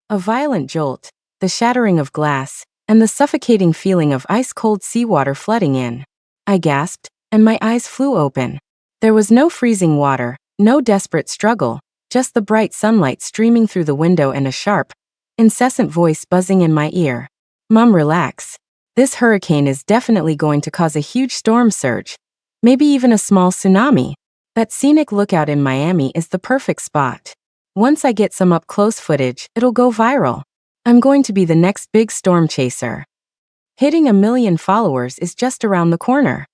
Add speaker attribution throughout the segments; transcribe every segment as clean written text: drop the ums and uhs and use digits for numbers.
Speaker 1: A violent jolt, the shattering of glass, and the suffocating feeling of ice-cold seawater flooding in. I gasped, and my eyes flew open. There was no freezing water, no desperate struggle, just the bright sunlight streaming through the window and a sharp, incessant voice buzzing in my ear. "Mom, relax. This hurricane is definitely going to cause a huge storm surge, maybe even a small tsunami. That scenic lookout in Miami is the perfect spot. Once I get some up-close footage, it'll go viral. I'm going to be the next big storm chaser. Hitting 1 million followers is just around the corner."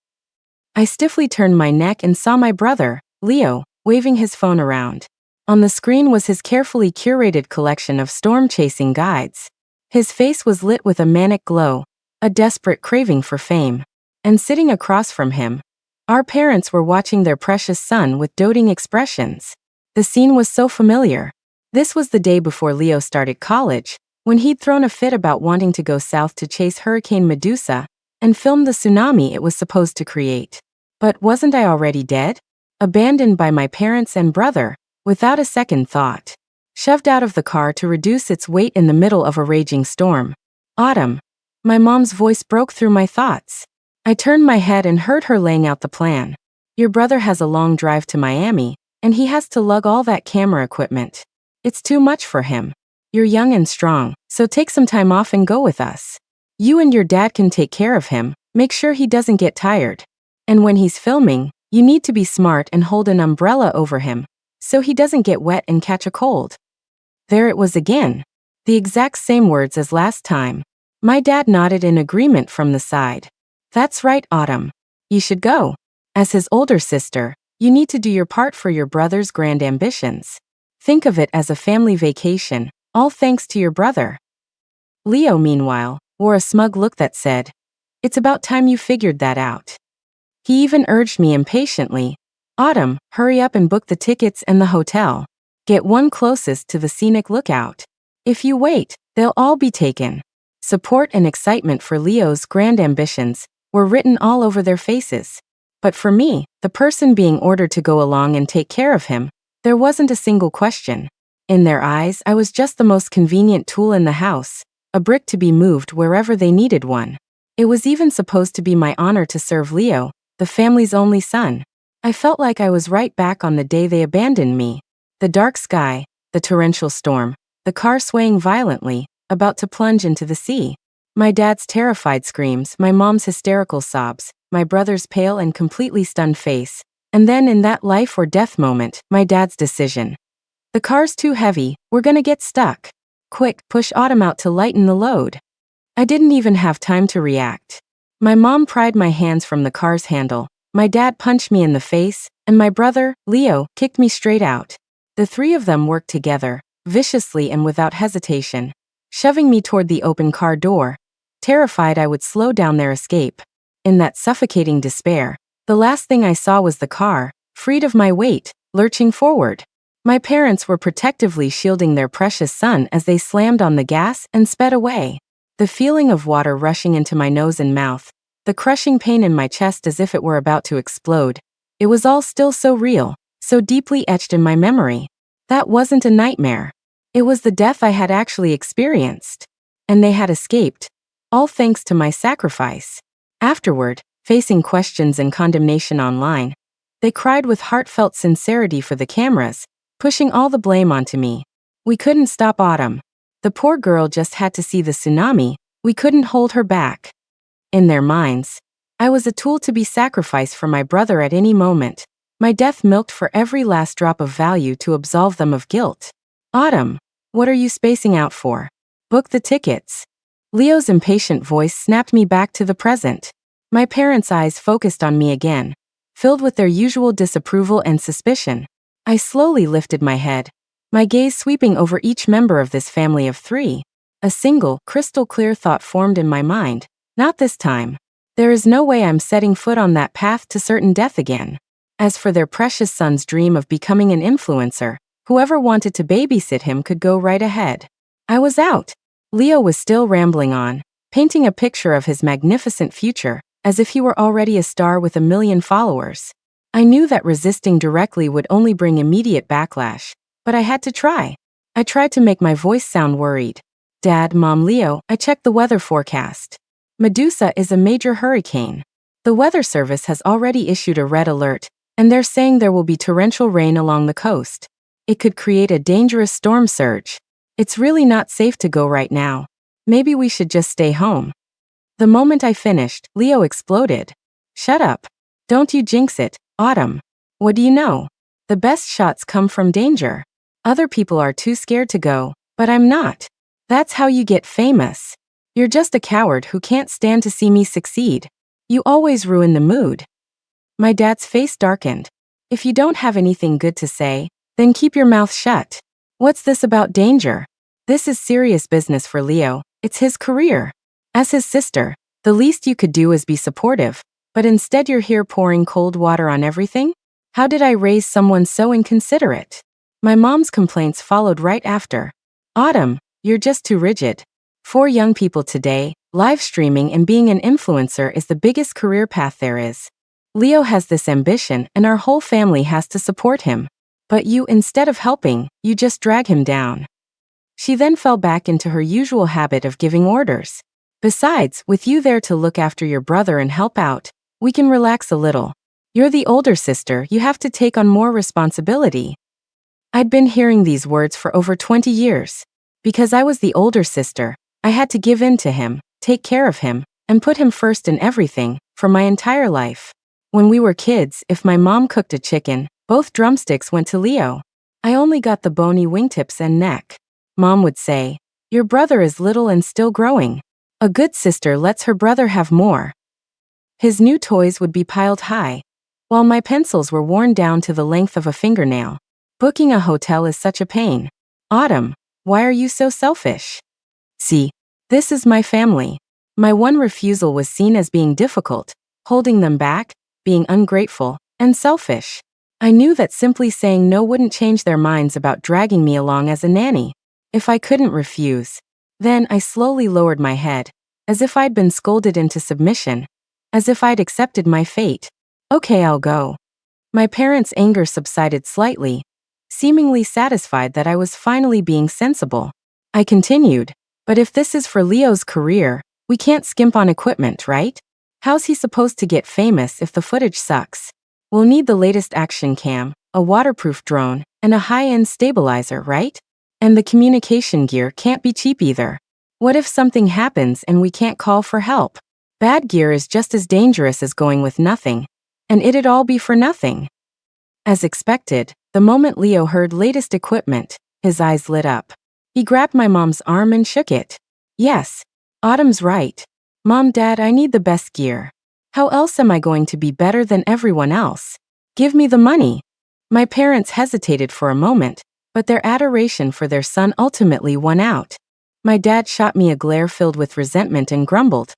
Speaker 1: I stiffly turned my neck and saw my brother, Leo, waving his phone around. On the screen was his carefully curated collection of storm-chasing guides. His face was lit with a manic glow, a desperate craving for fame. And sitting across from him, our parents were watching their precious son with doting expressions. The scene was so familiar. This was the day before Leo started college, when he'd thrown a fit about wanting to go south to chase Hurricane Medusa and film the tsunami it was supposed to create. But wasn't I already dead? Abandoned by my parents and brother, without a second thought. Shoved out of the car to reduce its weight in the middle of a raging storm. "Autumn." My mom's voice broke through my thoughts. I turned my head and heard her laying out the plan. "Your brother has a long drive to Miami, and he has to lug all that camera equipment. It's too much for him. You're young and strong, so take some time off and go with us. You and your dad can take care of him, make sure he doesn't get tired. And when he's filming, you need to be smart and hold an umbrella over him, so he doesn't get wet and catch a cold." There it was again. The exact same words as last time. My dad nodded in agreement from the side. "That's right, Autumn. You should go. As his older sister, you need to do your part for your brother's grand ambitions. Think of it as a family vacation, all thanks to your brother." Leo, meanwhile, wore a smug look that said, "It's about time you figured that out." He even urged me impatiently, "Autumn, hurry up and book the tickets and the hotel. Get one closest to the scenic lookout. If you wait, they'll all be taken." Support and excitement for Leo's grand ambitions were written all over their faces. But for me, the person being ordered to go along and take care of him, there wasn't a single question. In their eyes, I was just the most convenient tool in the house, a brick to be moved wherever they needed one. It was even supposed to be my honor to serve Leo, the family's only son. I felt like I was right back on the day they abandoned me. The dark sky, the torrential storm, the car swaying violently, about to plunge into the sea. My dad's terrified screams, my mom's hysterical sobs, my brother's pale and completely stunned face, and then in that life or death moment, my dad's decision. "The car's too heavy, we're gonna get stuck. Quick, push Autumn out to lighten the load." I didn't even have time to react. My mom pried my hands from the car's handle, my dad punched me in the face, and my brother, Leo, kicked me straight out. The three of them worked together, viciously and without hesitation, shoving me toward the open car door, terrified I would slow down their escape. In that suffocating despair, the last thing I saw was the car, freed of my weight, lurching forward. My parents were protectively shielding their precious son as they slammed on the gas and sped away. The feeling of water rushing into my nose and mouth, the crushing pain in my chest as if it were about to explode, it was all still so real, so deeply etched in my memory. That wasn't a nightmare. It was the death I had actually experienced. And they had escaped, all thanks to my sacrifice. Afterward, facing questions and condemnation online, they cried with heartfelt sincerity for the cameras, pushing all the blame onto me. We couldn't stop Autumn. The poor girl just had to see the tsunami, we couldn't hold her back. In their minds, I was a tool to be sacrificed for my brother at any moment, my death milked for every last drop of value to absolve them of guilt. "Autumn, what are you spacing out for? Book the tickets." Leo's impatient voice snapped me back to the present. My parents' eyes focused on me again, filled with their usual disapproval and suspicion. I slowly lifted my head, my gaze sweeping over each member of this family of three. A single, crystal-clear thought formed in my mind. Not this time. There is no way I'm setting foot on that path to certain death again. As for their precious son's dream of becoming an influencer, whoever wanted to babysit him could go right ahead. I was out. Leo was still rambling on, painting a picture of his magnificent future, as if he were already a star with 1 million followers. I knew that resisting directly would only bring immediate backlash, but I had to try. I tried to make my voice sound worried. Dad, Mom, Leo, I checked the weather forecast. Medusa is a major hurricane. The Weather Service has already issued a red alert, and they're saying there will be torrential rain along the coast. It could create a dangerous storm surge. It's really not safe to go right now. Maybe we should just stay home. The moment I finished, Leo exploded. Shut up. Don't you jinx it, Autumn. What do you know? The best shots come from danger. Other people are too scared to go, but I'm not. That's how you get famous. You're just a coward who can't stand to see me succeed. You always ruin the mood. My dad's face darkened. If you don't have anything good to say, then keep your mouth shut. What's this about danger? This is serious business for Leo. It's his career. As his sister, the least you could do is be supportive, but instead you're here pouring cold water on everything? How did I raise someone so inconsiderate? My mom's complaints followed right after. Autumn, you're just too rigid. For young people today, live streaming and being an influencer is the biggest career path there is. Leo has this ambition and our whole family has to support him. But you, instead of helping, you just drag him down. She then fell back into her usual habit of giving orders. Besides, with you there to look after your brother and help out, we can relax a little. You're the older sister, you have to take on more responsibility. I'd been hearing these words for over 20 years. Because I was the older sister, I had to give in to him, take care of him, and put him first in everything, for my entire life. When we were kids, if my mom cooked a chicken, both drumsticks went to Leo. I only got the bony wingtips and neck. Mom would say, "Your brother is little and still growing. A good sister lets her brother have more." His new toys would be piled high, while my pencils were worn down to the length of a fingernail. Booking a hotel is such a pain. Autumn, why are you so selfish? See, this is my family. My one refusal was seen as being difficult, holding them back, being ungrateful, and selfish. I knew that simply saying no wouldn't change their minds about dragging me along as a nanny. If I couldn't refuse, then I slowly lowered my head, as if I'd been scolded into submission, as if I'd accepted my fate. Okay, I'll go. My parents' anger subsided slightly, seemingly satisfied that I was finally being sensible. I continued, but if this is for Leo's career, we can't skimp on equipment, right? How's he supposed to get famous if the footage sucks? We'll need the latest action cam, a waterproof drone, and a high-end stabilizer, right? And the communication gear can't be cheap either. What if something happens and we can't call for help? Bad gear is just as dangerous as going with nothing, and it'd all be for nothing. As expected, the moment Leo heard latest equipment, his eyes lit up. He grabbed my mom's arm and shook it. Yes, Autumn's right. Mom, Dad, I need the best gear. How else am I going to be better than everyone else? Give me the money. My parents hesitated for a moment, but their adoration for their son ultimately won out. My dad shot me a glare filled with resentment and grumbled.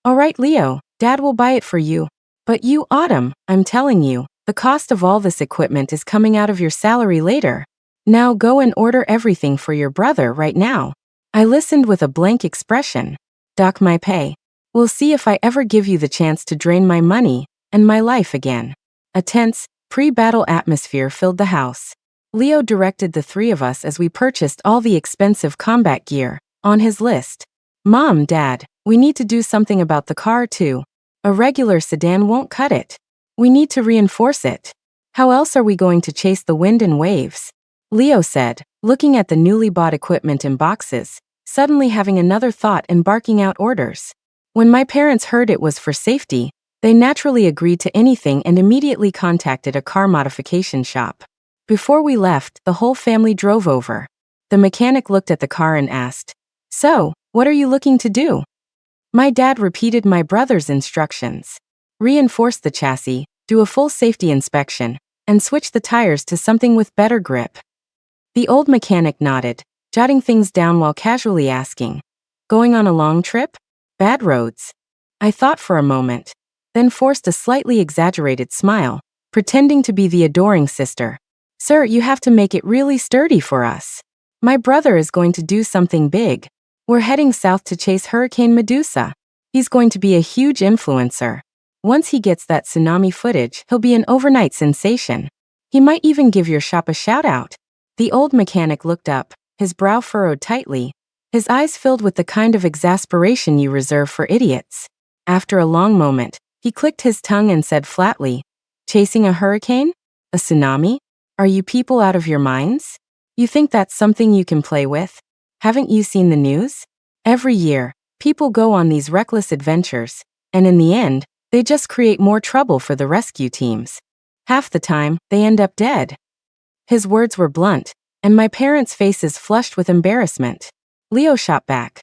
Speaker 1: All right, Leo, Dad will buy it for you. But you, Autumn, I'm telling you, the cost of all this equipment is coming out of your salary later. Now go and order everything for your brother right now. I listened with a blank expression. Dock my pay. We'll see if I ever give you the chance to drain my money and my life again. A tense, pre-battle atmosphere filled the house. Leo directed the three of us as we purchased all the expensive combat gear on his list. Mom, Dad, we need to do something about the car too. A regular sedan won't cut it. We need to reinforce it. How else are we going to chase the wind and waves? Leo said, looking at the newly bought equipment in boxes, suddenly having another thought and barking out orders. When my parents heard it was for safety, they naturally agreed to anything and immediately contacted a car modification shop. Before we left, the whole family drove over. The mechanic looked at the car and asked, "So, what are you looking to do?" My dad repeated my brother's instructions. Reinforce the chassis, do a full safety inspection, and switch the tires to something with better grip. The old mechanic nodded, jotting things down while casually asking, "Going on a long trip? Bad roads?" I thought for a moment, then forced a slightly exaggerated smile, pretending to be the adoring sister. "Sir, you have to make it really sturdy for us. My brother is going to do something big. We're heading south to chase Hurricane Medusa. He's going to be a huge influencer. Once he gets that tsunami footage, he'll be an overnight sensation. He might even give your shop a shout-out." The old mechanic looked up, his brow furrowed tightly, his eyes filled with the kind of exasperation you reserve for idiots. After a long moment, he clicked his tongue and said flatly, "Chasing a hurricane? A tsunami? Are you people out of your minds? You think that's something you can play with? Haven't you seen the news? Every year, people go on these reckless adventures, and in the end, they just create more trouble for the rescue teams. Half the time, they end up dead." His words were blunt, and my parents' faces flushed with embarrassment. Leo shot back,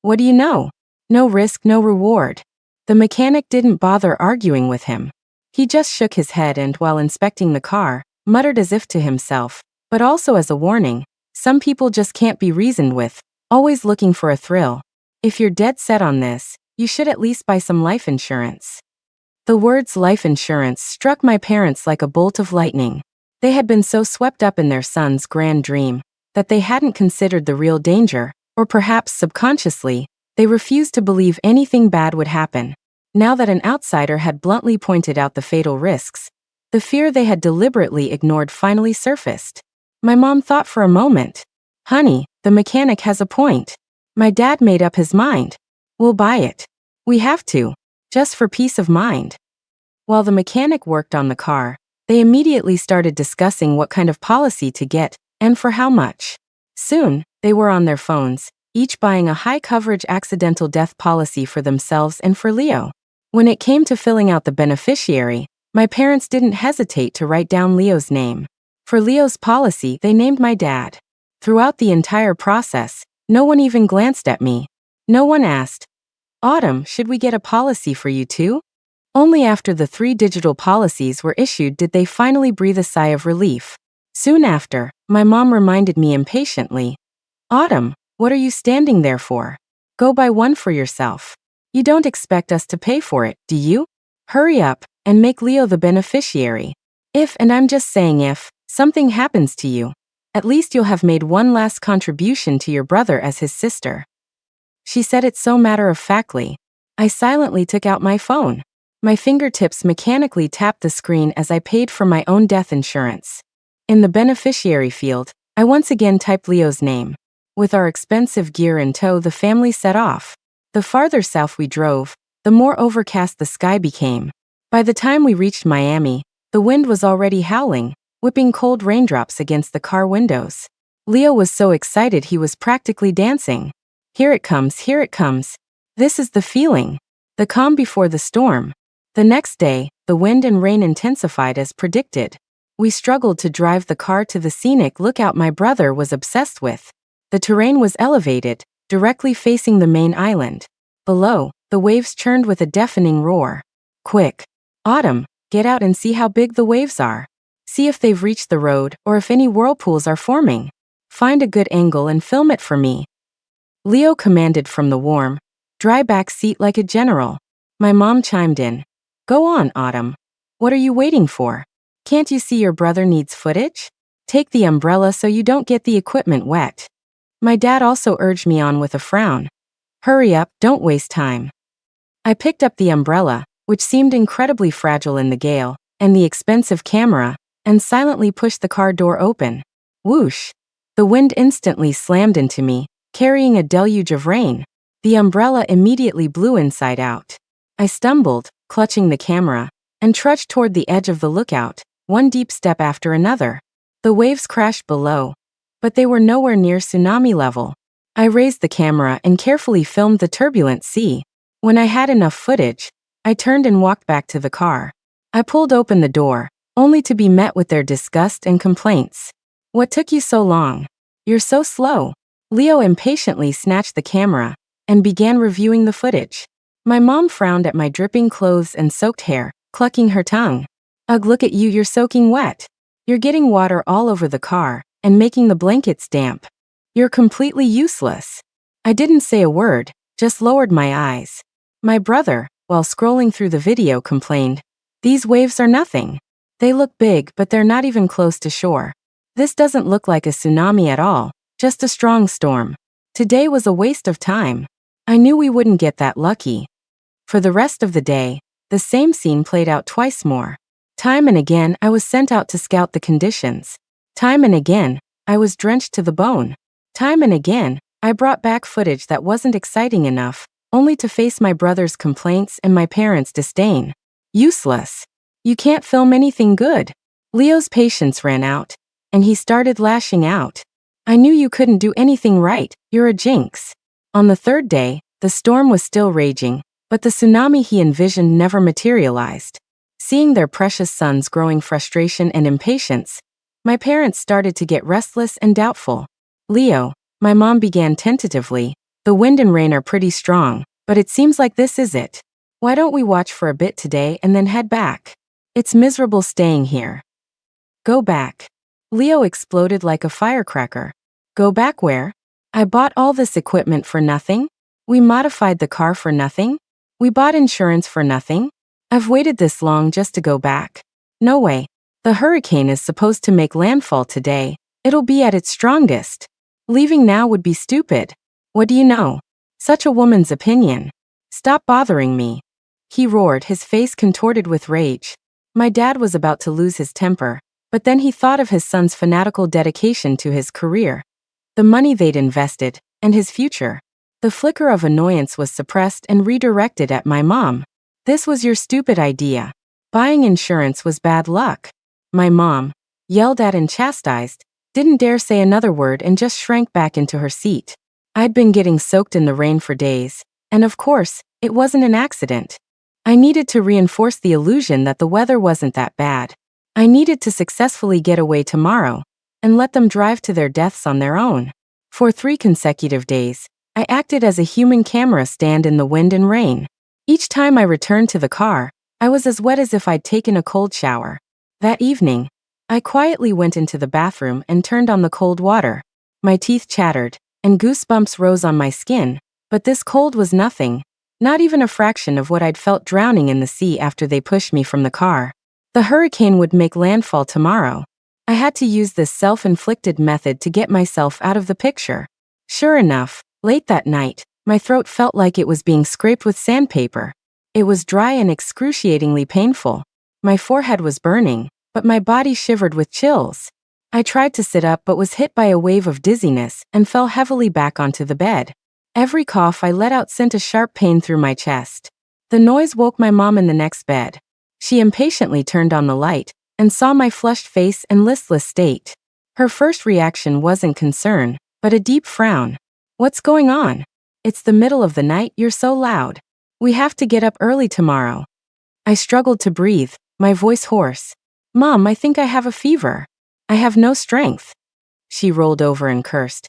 Speaker 1: "What do you know? No risk, no reward." The mechanic didn't bother arguing with him. He just shook his head and, while inspecting the car, muttered as if to himself, but also as a warning, "Some people just can't be reasoned with, always looking for a thrill. If you're dead set on this, you should at least buy some life insurance." The words life insurance struck my parents like a bolt of lightning. They had been so swept up in their son's grand dream that they hadn't considered the real danger, or perhaps subconsciously, they refused to believe anything bad would happen. Now that an outsider had bluntly pointed out the fatal risks, the fear they had deliberately ignored finally surfaced. My mom thought for a moment. "Honey, the mechanic has a point." My dad made up his mind. "We'll buy it. We have to. Just for peace of mind." While the mechanic worked on the car, they immediately started discussing what kind of policy to get, and for how much. Soon, they were on their phones, each buying a high-coverage accidental death policy for themselves and for Leo. When it came to filling out the beneficiary, my parents didn't hesitate to write down Leo's name. For Leo's policy, they named my dad. Throughout the entire process, no one even glanced at me. No one asked, "Autumn, should we get a policy for you too?" Only after the 3 digital policies were issued did they finally breathe a sigh of relief. Soon after, my mom reminded me impatiently, "Autumn, what are you standing there for? Go buy one for yourself. You don't expect us to pay for it, do you? Hurry up, and make Leo the beneficiary. If, and I'm just saying if, something happens to you, at least you'll have made one last contribution to your brother as his sister." She said it so matter-of-factly. I silently took out my phone. My fingertips mechanically tapped the screen as I paid for my own death insurance. In the beneficiary field, I once again typed Leo's name. With our expensive gear in tow, the family set off. The farther south we drove, the more overcast the sky became. By the time we reached Miami, the wind was already howling, whipping cold raindrops against the car windows. Leo was so excited he was practically dancing. Here it comes, here it comes. This is the feeling. The calm before the storm. The next day, the wind and rain intensified as predicted. We struggled to drive the car to the scenic lookout my brother was obsessed with. The terrain was elevated, directly facing the main island. Below, the waves churned with a deafening roar. "Quick, Autumn, get out and see how big the waves are. See if they've reached the road or if any whirlpools are forming. Find a good angle and film it for me." Leo commanded from the warm, dry back seat like a general. My mom chimed in. "Go on, Autumn. What are you waiting for? Can't you see your brother needs footage? Take the umbrella so you don't get the equipment wet." My dad also urged me on with a frown. "Hurry up, don't waste time." I picked up the umbrella, which seemed incredibly fragile in the gale, and the expensive camera, and silently pushed the car door open. Whoosh! The wind instantly slammed into me, carrying a deluge of rain. The umbrella immediately blew inside out. I stumbled, clutching the camera, and trudged toward the edge of the lookout, one deep step after another. The waves crashed below, but they were nowhere near tsunami level. I raised the camera and carefully filmed the turbulent sea. When I had enough footage, I turned and walked back to the car. I pulled open the door, only to be met with their disgust and complaints. "What took you so long? You're so slow." Leo impatiently snatched the camera and began reviewing the footage. My mom frowned at my dripping clothes and soaked hair, clucking her tongue. "Ugh, look at you, you're soaking wet. You're getting water all over the car and making the blankets damp. You're completely useless." I didn't say a word, just lowered my eyes. My brother, while scrolling through the video, complained, "These waves are nothing. They look big, but they're not even close to shore. This doesn't look like a tsunami at all, just a strong storm. Today was a waste of time. I knew we wouldn't get that lucky." For the rest of the day, the same scene played out twice more. Time and again, I was sent out to scout the conditions. Time and again, I was drenched to the bone. Time and again, I brought back footage that wasn't exciting enough, only to face my brother's complaints and my parents' disdain. Useless. You can't film anything good. Leo's patience ran out, and he started lashing out. I knew you couldn't do anything right, you're a jinx. On the third day, the storm was still raging, but the tsunami he envisioned never materialized. Seeing their precious son's growing frustration and impatience, my parents started to get restless and doubtful. Leo, my mom began tentatively, the wind and rain are pretty strong, but it seems like this is it. Why don't we watch for a bit today and then head back? It's miserable staying here. Go back. Leo exploded like a firecracker. Go back where? I bought all this equipment for nothing? We modified the car for nothing? We bought insurance for nothing? I've waited this long just to go back. No way. The hurricane is supposed to make landfall today. It'll be at its strongest. Leaving now would be stupid. What do you know? Such a woman's opinion. Stop bothering me. He roared, his face contorted with rage. My dad was about to lose his temper, but then he thought of his son's fanatical dedication to his career, the money they'd invested, and his future. The flicker of annoyance was suppressed and redirected at my mom. This was your stupid idea. Buying insurance was bad luck. My mom, yelled at and chastised, didn't dare say another word and just shrank back into her seat. I'd been getting soaked in the rain for days, and of course, it wasn't an accident. I needed to reinforce the illusion that the weather wasn't that bad. I needed to successfully get away tomorrow, and let them drive to their deaths on their own. For 3 consecutive days, I acted as a human camera stand in the wind and rain. Each time I returned to the car, I was as wet as if I'd taken a cold shower. That evening, I quietly went into the bathroom and turned on the cold water. My teeth chattered, and goosebumps rose on my skin, but this cold was nothing, not even a fraction of what I'd felt drowning in the sea after they pushed me from the car. The hurricane would make landfall tomorrow. I had to use this self-inflicted method to get myself out of the picture. Sure enough, late that night, my throat felt like it was being scraped with sandpaper. It was dry and excruciatingly painful. My forehead was burning, but my body shivered with chills. I tried to sit up but was hit by a wave of dizziness and fell heavily back onto the bed. Every cough I let out sent a sharp pain through my chest. The noise woke my mom in the next bed. She impatiently turned on the light and saw my flushed face and listless state. Her first reaction wasn't concern, but a deep frown. What's going on? It's the middle of the night, you're so loud. We have to get up early tomorrow. I struggled to breathe, my voice hoarse. Mom, I think I have a fever. I have no strength. She rolled over and cursed.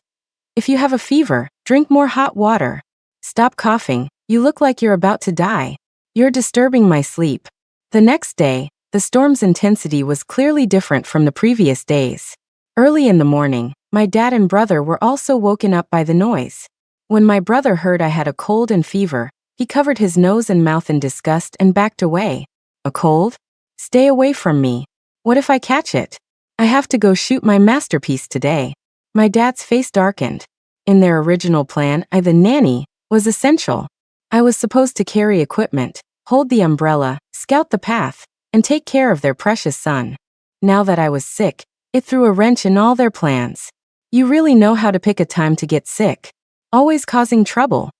Speaker 1: If you have a fever, drink more hot water. Stop coughing, you look like you're about to die. You're disturbing my sleep. The next day, the storm's intensity was clearly different from the previous days. Early in the morning, my dad and brother were also woken up by the noise. When my brother heard I had a cold and fever, he covered his nose and mouth in disgust and backed away. A cold? Stay away from me. What if I catch it? I have to go shoot my masterpiece today. My dad's face darkened. In their original plan, the nanny, was essential. I was supposed to carry equipment, hold the umbrella, scout the path, and take care of their precious son. Now that I was sick, it threw a wrench in all their plans. You really know how to pick a time to get sick. Always causing trouble.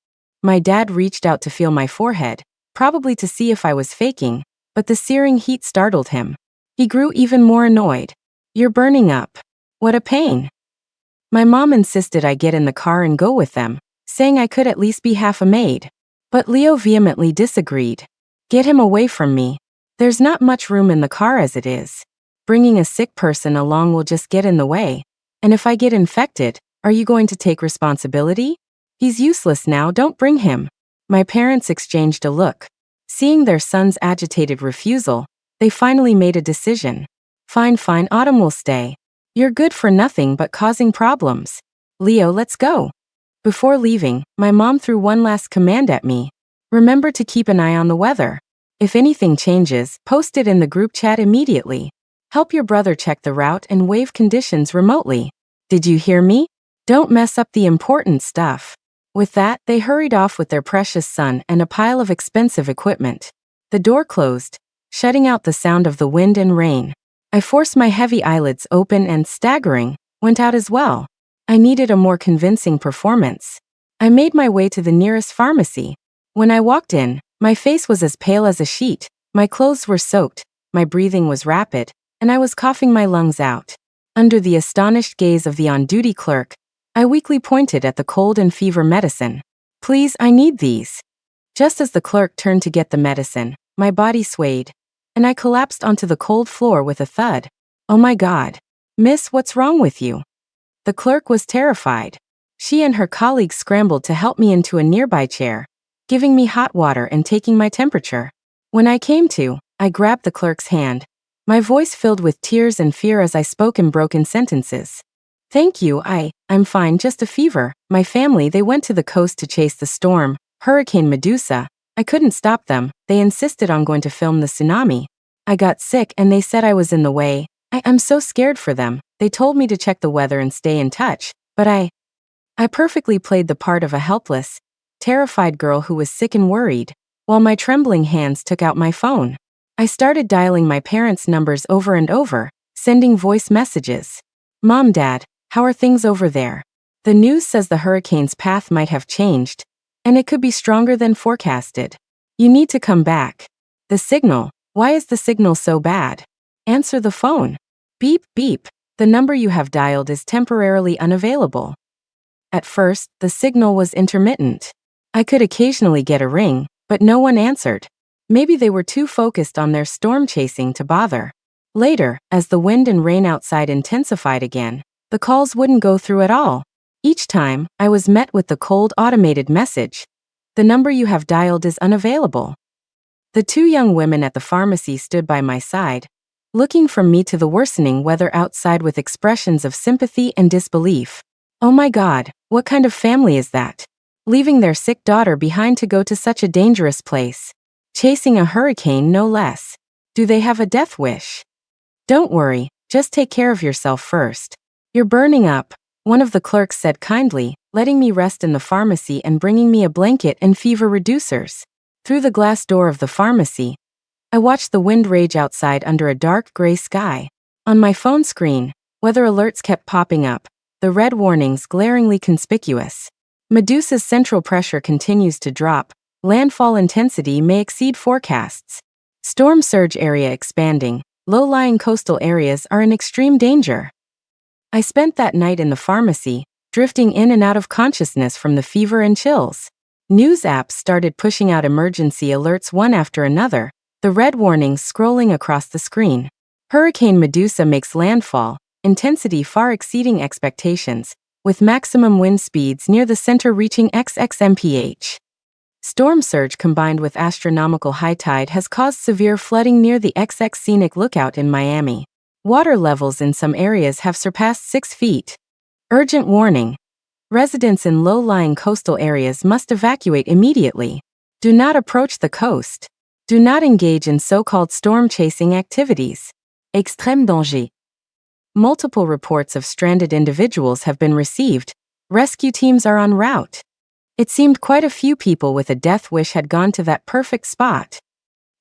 Speaker 1: My dad reached out to feel my forehead, probably to see if I was faking, but the searing heat startled him. He grew even more annoyed. You're burning up. What a pain. My mom insisted I get in the car and go with them, saying I could at least be half a maid. But Leo vehemently disagreed. Get him away from me. There's not much room in the car as it is. Bringing a sick person along will just get in the way. And if I get infected, are you going to take responsibility? He's useless now, don't bring him. My parents exchanged a look. Seeing their son's agitated refusal, they finally made a decision. Fine, Autumn will stay. You're good for nothing but causing problems. Leo, let's go. Before leaving, my mom threw one last command at me. Remember to keep an eye on the weather. If anything changes, post it in the group chat immediately. Help your brother check the route and wave conditions remotely. Did you hear me? Don't mess up the important stuff. With that, they hurried off with their precious son and a pile of expensive equipment. The door closed, shutting out the sound of the wind and rain. I forced my heavy eyelids open and, staggering, went out as well. I needed a more convincing performance. I made my way to the nearest pharmacy. When I walked in, my face was as pale as a sheet, my clothes were soaked, my breathing was rapid, and I was coughing my lungs out. Under the astonished gaze of the on-duty clerk, I weakly pointed at the cold and fever medicine. "Please, I need these." Just as the clerk turned to get the medicine, my body swayed, and I collapsed onto the cold floor with a thud. "Oh my God. Miss, what's wrong with you?" The clerk was terrified. She and her colleagues scrambled to help me into a nearby chair, giving me hot water and taking my temperature. When I came to, I grabbed the clerk's hand, my voice filled with tears and fear as I spoke in broken sentences. "Thank you, I'm fine, just a fever. My family, they went to the coast to chase the storm, Hurricane Medusa. I couldn't stop them, they insisted on going to film the tsunami. I got sick and they said I was in the way. I'm so scared for them. They told me to check the weather and stay in touch, but I perfectly played the part of a helpless, terrified girl who was sick and worried, while my trembling hands took out my phone. I started dialing my parents' numbers over and over, sending voice messages. "Mom, Dad, how are things over there? The news says the hurricane's path might have changed, and it could be stronger than forecasted. You need to come back. The signal, why is the signal so bad? Answer the phone. Beep, beep, the number you have dialed is temporarily unavailable." At first, the signal was intermittent. I could occasionally get a ring, but no one answered. Maybe they were too focused on their storm chasing to bother. Later, as the wind and rain outside intensified again, the calls wouldn't go through at all. Each time, I was met with the cold automated message. "The number you have dialed is unavailable." The two young women at the pharmacy stood by my side, looking from me to the worsening weather outside with expressions of sympathy and disbelief. Oh my God, what kind of family is that? Leaving their sick daughter behind to go to such a dangerous place. Chasing a hurricane, no less. Do they have a death wish? "Don't worry, just take care of yourself first. You're burning up," one of the clerks said kindly, letting me rest in the pharmacy and bringing me a blanket and fever reducers. Through the glass door of the pharmacy, I watched the wind rage outside under a dark gray sky. On my phone screen, weather alerts kept popping up, the red warnings glaringly conspicuous. Medusa's central pressure continues to drop. Landfall intensity may exceed forecasts. Storm surge area expanding. Low-lying coastal areas are in extreme danger. I spent that night in the pharmacy, drifting in and out of consciousness from the fever and chills. News apps started pushing out emergency alerts one after another, the red warnings scrolling across the screen. Hurricane Medusa makes landfall, intensity far exceeding expectations, with maximum wind speeds near the center reaching XXmph. Storm surge combined with astronomical high tide has caused severe flooding near the XX Scenic Lookout in Miami. Water levels in some areas have surpassed 6 feet. Urgent warning. Residents in low-lying coastal areas must evacuate immediately. Do not approach the coast. Do not engage in so-called storm-chasing activities. Extrême danger. Multiple reports of stranded individuals have been received. Rescue teams are en route. It seemed quite a few people with a death wish had gone to that perfect spot.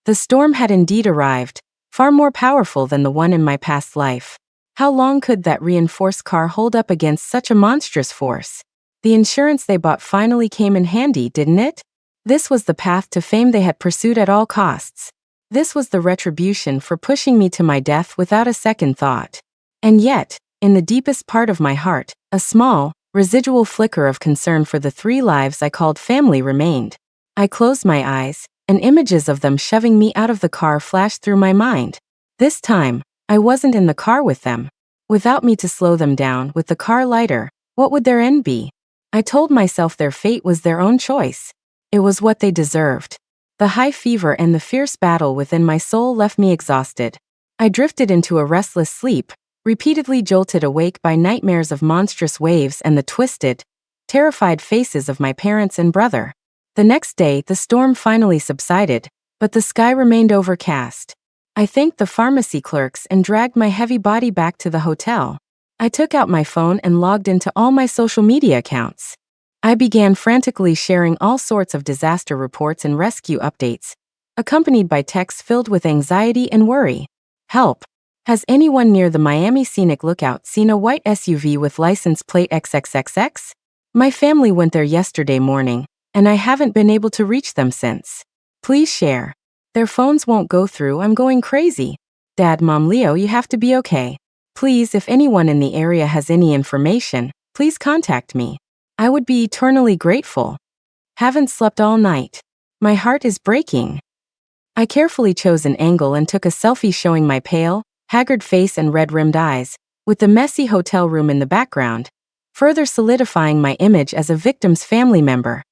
Speaker 1: The storm had indeed arrived, far more powerful than the one in my past life. How long could that reinforced car hold up against such a monstrous force? The insurance they bought finally came in handy, didn't it? This was the path to fame they had pursued at all costs. This was the retribution for pushing me to my death without a second thought. And yet, in the deepest part of my heart, a small, residual flicker of concern for the 3 lives I called family remained. I closed my eyes, and images of them shoving me out of the car flashed through my mind. This time, I wasn't in the car with them. Without me to slow them down, with the car lighter, what would their end be? I told myself their fate was their own choice. It was what they deserved. The high fever and the fierce battle within my soul left me exhausted. I drifted into a restless sleep, repeatedly jolted awake by nightmares of monstrous waves and the twisted, terrified faces of my parents and brother. The next day, the storm finally subsided, but the sky remained overcast. I thanked the pharmacy clerks and dragged my heavy body back to the hotel. I took out my phone and logged into all my social media accounts. I began frantically sharing all sorts of disaster reports and rescue updates, accompanied by texts filled with anxiety and worry. Help! Has anyone near the Miami Scenic Lookout seen a white SUV with license plate XXXX? My family went there yesterday morning, and I haven't been able to reach them since. Please share. Their phones won't go through, I'm going crazy. Dad, Mom, Leo, you have to be okay. Please, if anyone in the area has any information, please contact me. I would be eternally grateful. Haven't slept all night. My heart is breaking. I carefully chose an angle and took a selfie showing my pale, haggard face and red-rimmed eyes, with the messy hotel room in the background, further solidifying my image as a victim's family member.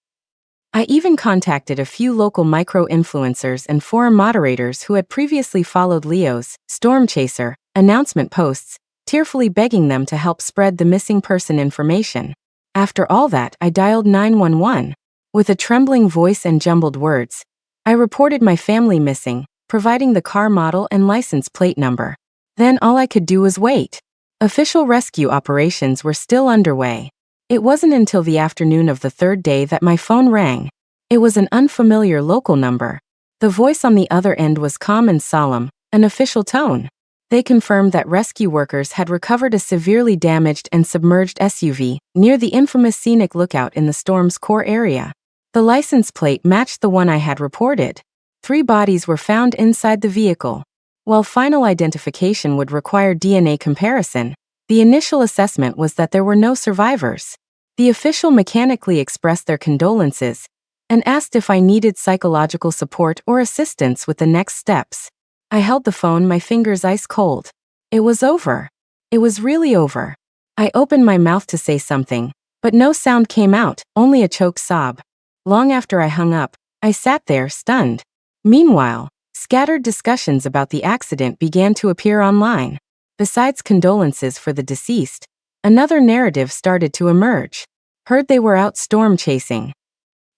Speaker 1: I even contacted a few local micro-influencers and forum moderators who had previously followed Leo's Storm Chaser announcement posts, tearfully begging them to help spread the missing person information. After all that, I dialed 911. With a trembling voice and jumbled words, I reported my family missing, providing the car model and license plate number. Then all I could do was wait. Official rescue operations were still underway. It wasn't until the afternoon of the third day that my phone rang. It was an unfamiliar local number. The voice on the other end was calm and solemn, an official tone. They confirmed that rescue workers had recovered a severely damaged and submerged SUV near the infamous Scenic Lookout in the storm's core area. The license plate matched the one I had reported. 3 bodies were found inside the vehicle. While final identification would require DNA comparison, the initial assessment was that there were no survivors. The official mechanically expressed their condolences and asked if I needed psychological support or assistance with the next steps. I held the phone, my fingers ice cold. It was over. It was really over. I opened my mouth to say something, but no sound came out, only a choked sob. Long after I hung up, I sat there, stunned. Meanwhile, scattered discussions about the accident began to appear online. Besides condolences for the deceased, another narrative started to emerge. Heard they were out storm chasing.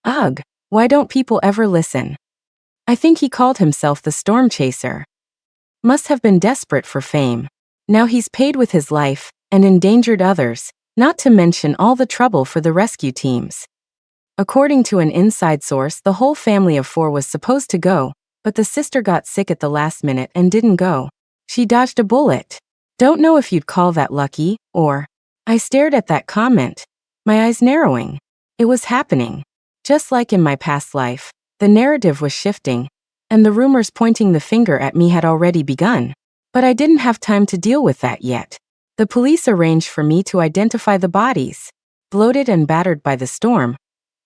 Speaker 1: Ugh, why don't people ever listen? I think he called himself the storm chaser. Must have been desperate for fame. Now he's paid with his life and endangered others, not to mention all the trouble for the rescue teams. According to an inside source, the whole family of 4 was supposed to go, but the sister got sick at the last minute and didn't go. She dodged a bullet. Don't know if you'd call that lucky, or... I stared at that comment, my eyes narrowing. It was happening. Just like in my past life, the narrative was shifting, and the rumors pointing the finger at me had already begun. But I didn't have time to deal with that yet. The police arranged for me to identify the bodies. Bloated and battered by the storm,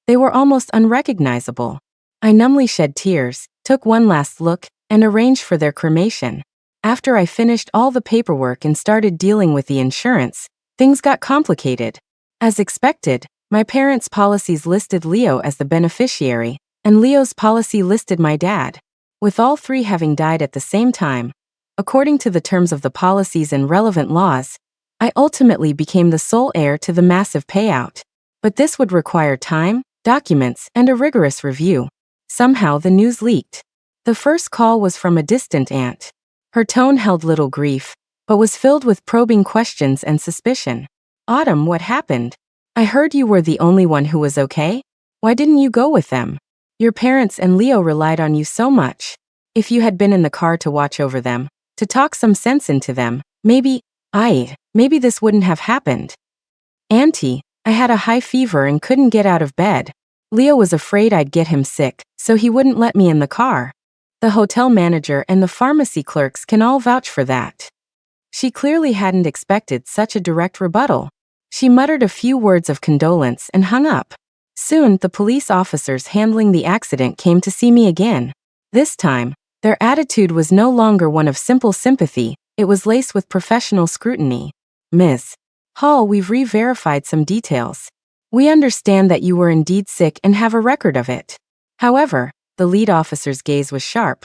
Speaker 1: they were almost unrecognizable. I numbly shed tears, took one last look, and arranged for their cremation. After I finished all the paperwork and started dealing with the insurance, things got complicated. As expected, my parents' policies listed Leo as the beneficiary, and Leo's policy listed my dad. With all 3 having died at the same time, according to the terms of the policies and relevant laws, I ultimately became the sole heir to the massive payout. But this would require time, documents, and a rigorous review. Somehow the news leaked. The first call was from a distant aunt. Her tone held little grief, but was filled with probing questions and suspicion. Autumn, what happened? I heard you were the only one who was okay. Why didn't you go with them? Your parents and Leo relied on you so much. If you had been in the car to watch over them, to talk some sense into them, maybe this wouldn't have happened. Auntie, I had a high fever and couldn't get out of bed. Leo was afraid I'd get him sick, so he wouldn't let me in the car. The hotel manager and the pharmacy clerks can all vouch for that. She clearly hadn't expected such a direct rebuttal. She muttered a few words of condolence and hung up. Soon, the police officers handling the accident came to see me again. This time, their attitude was no longer one of simple sympathy, it was laced with professional scrutiny. Miss Hall, we've re-verified some details. We understand that you were indeed sick and have a record of it. However, the lead officer's gaze was sharp.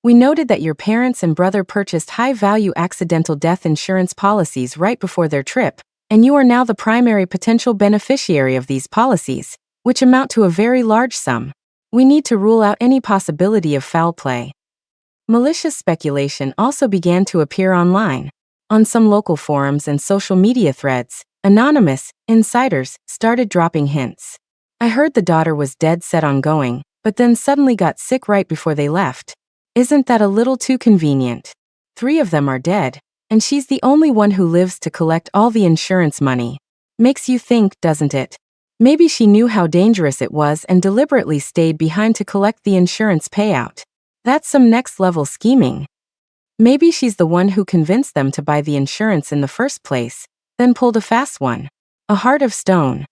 Speaker 1: We noted that your parents and brother purchased high-value accidental death insurance policies right before their trip, and you are now the primary potential beneficiary of these policies, which amount to a very large sum. We need to rule out any possibility of foul play. Malicious speculation also began to appear online. On some local forums and social media threads, anonymous insiders started dropping hints. I heard the daughter was dead set on going, but then suddenly got sick right before they left. Isn't that a little too convenient? 3 of them are dead. And she's the only one who lives to collect all the insurance money. Makes you think, doesn't it? Maybe she knew how dangerous it was and deliberately stayed behind to collect the insurance payout. That's some next-level scheming. Maybe she's the one who convinced them to buy the insurance in the first place, then pulled a fast one. A heart of stone.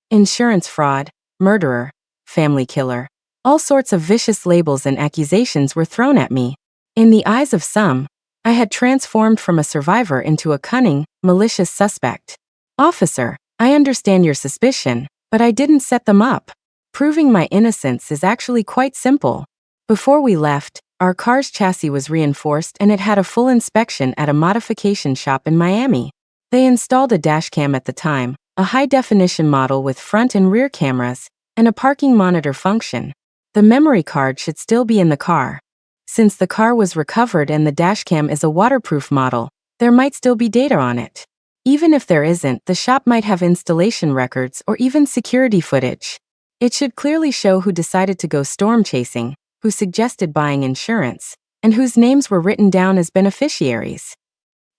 Speaker 1: Insurance fraud, murderer, family killer. All sorts of vicious labels and accusations were thrown at me. In the eyes of some, I had transformed from a survivor into a cunning, malicious suspect. Officer, I understand your suspicion, but I didn't set them up. Proving my innocence is actually quite simple. Before we left, our car's chassis was reinforced and it had a full inspection at a modification shop in Miami. They installed a dashcam at the time, a high-definition model with front and rear cameras, and a parking monitor function. The memory card should still be in the car. Since the car was recovered and the dashcam is a waterproof model, there might still be data on it. Even if there isn't, the shop might have installation records or even security footage. It should clearly show who decided to go storm chasing, who suggested buying insurance, and whose names were written down as beneficiaries.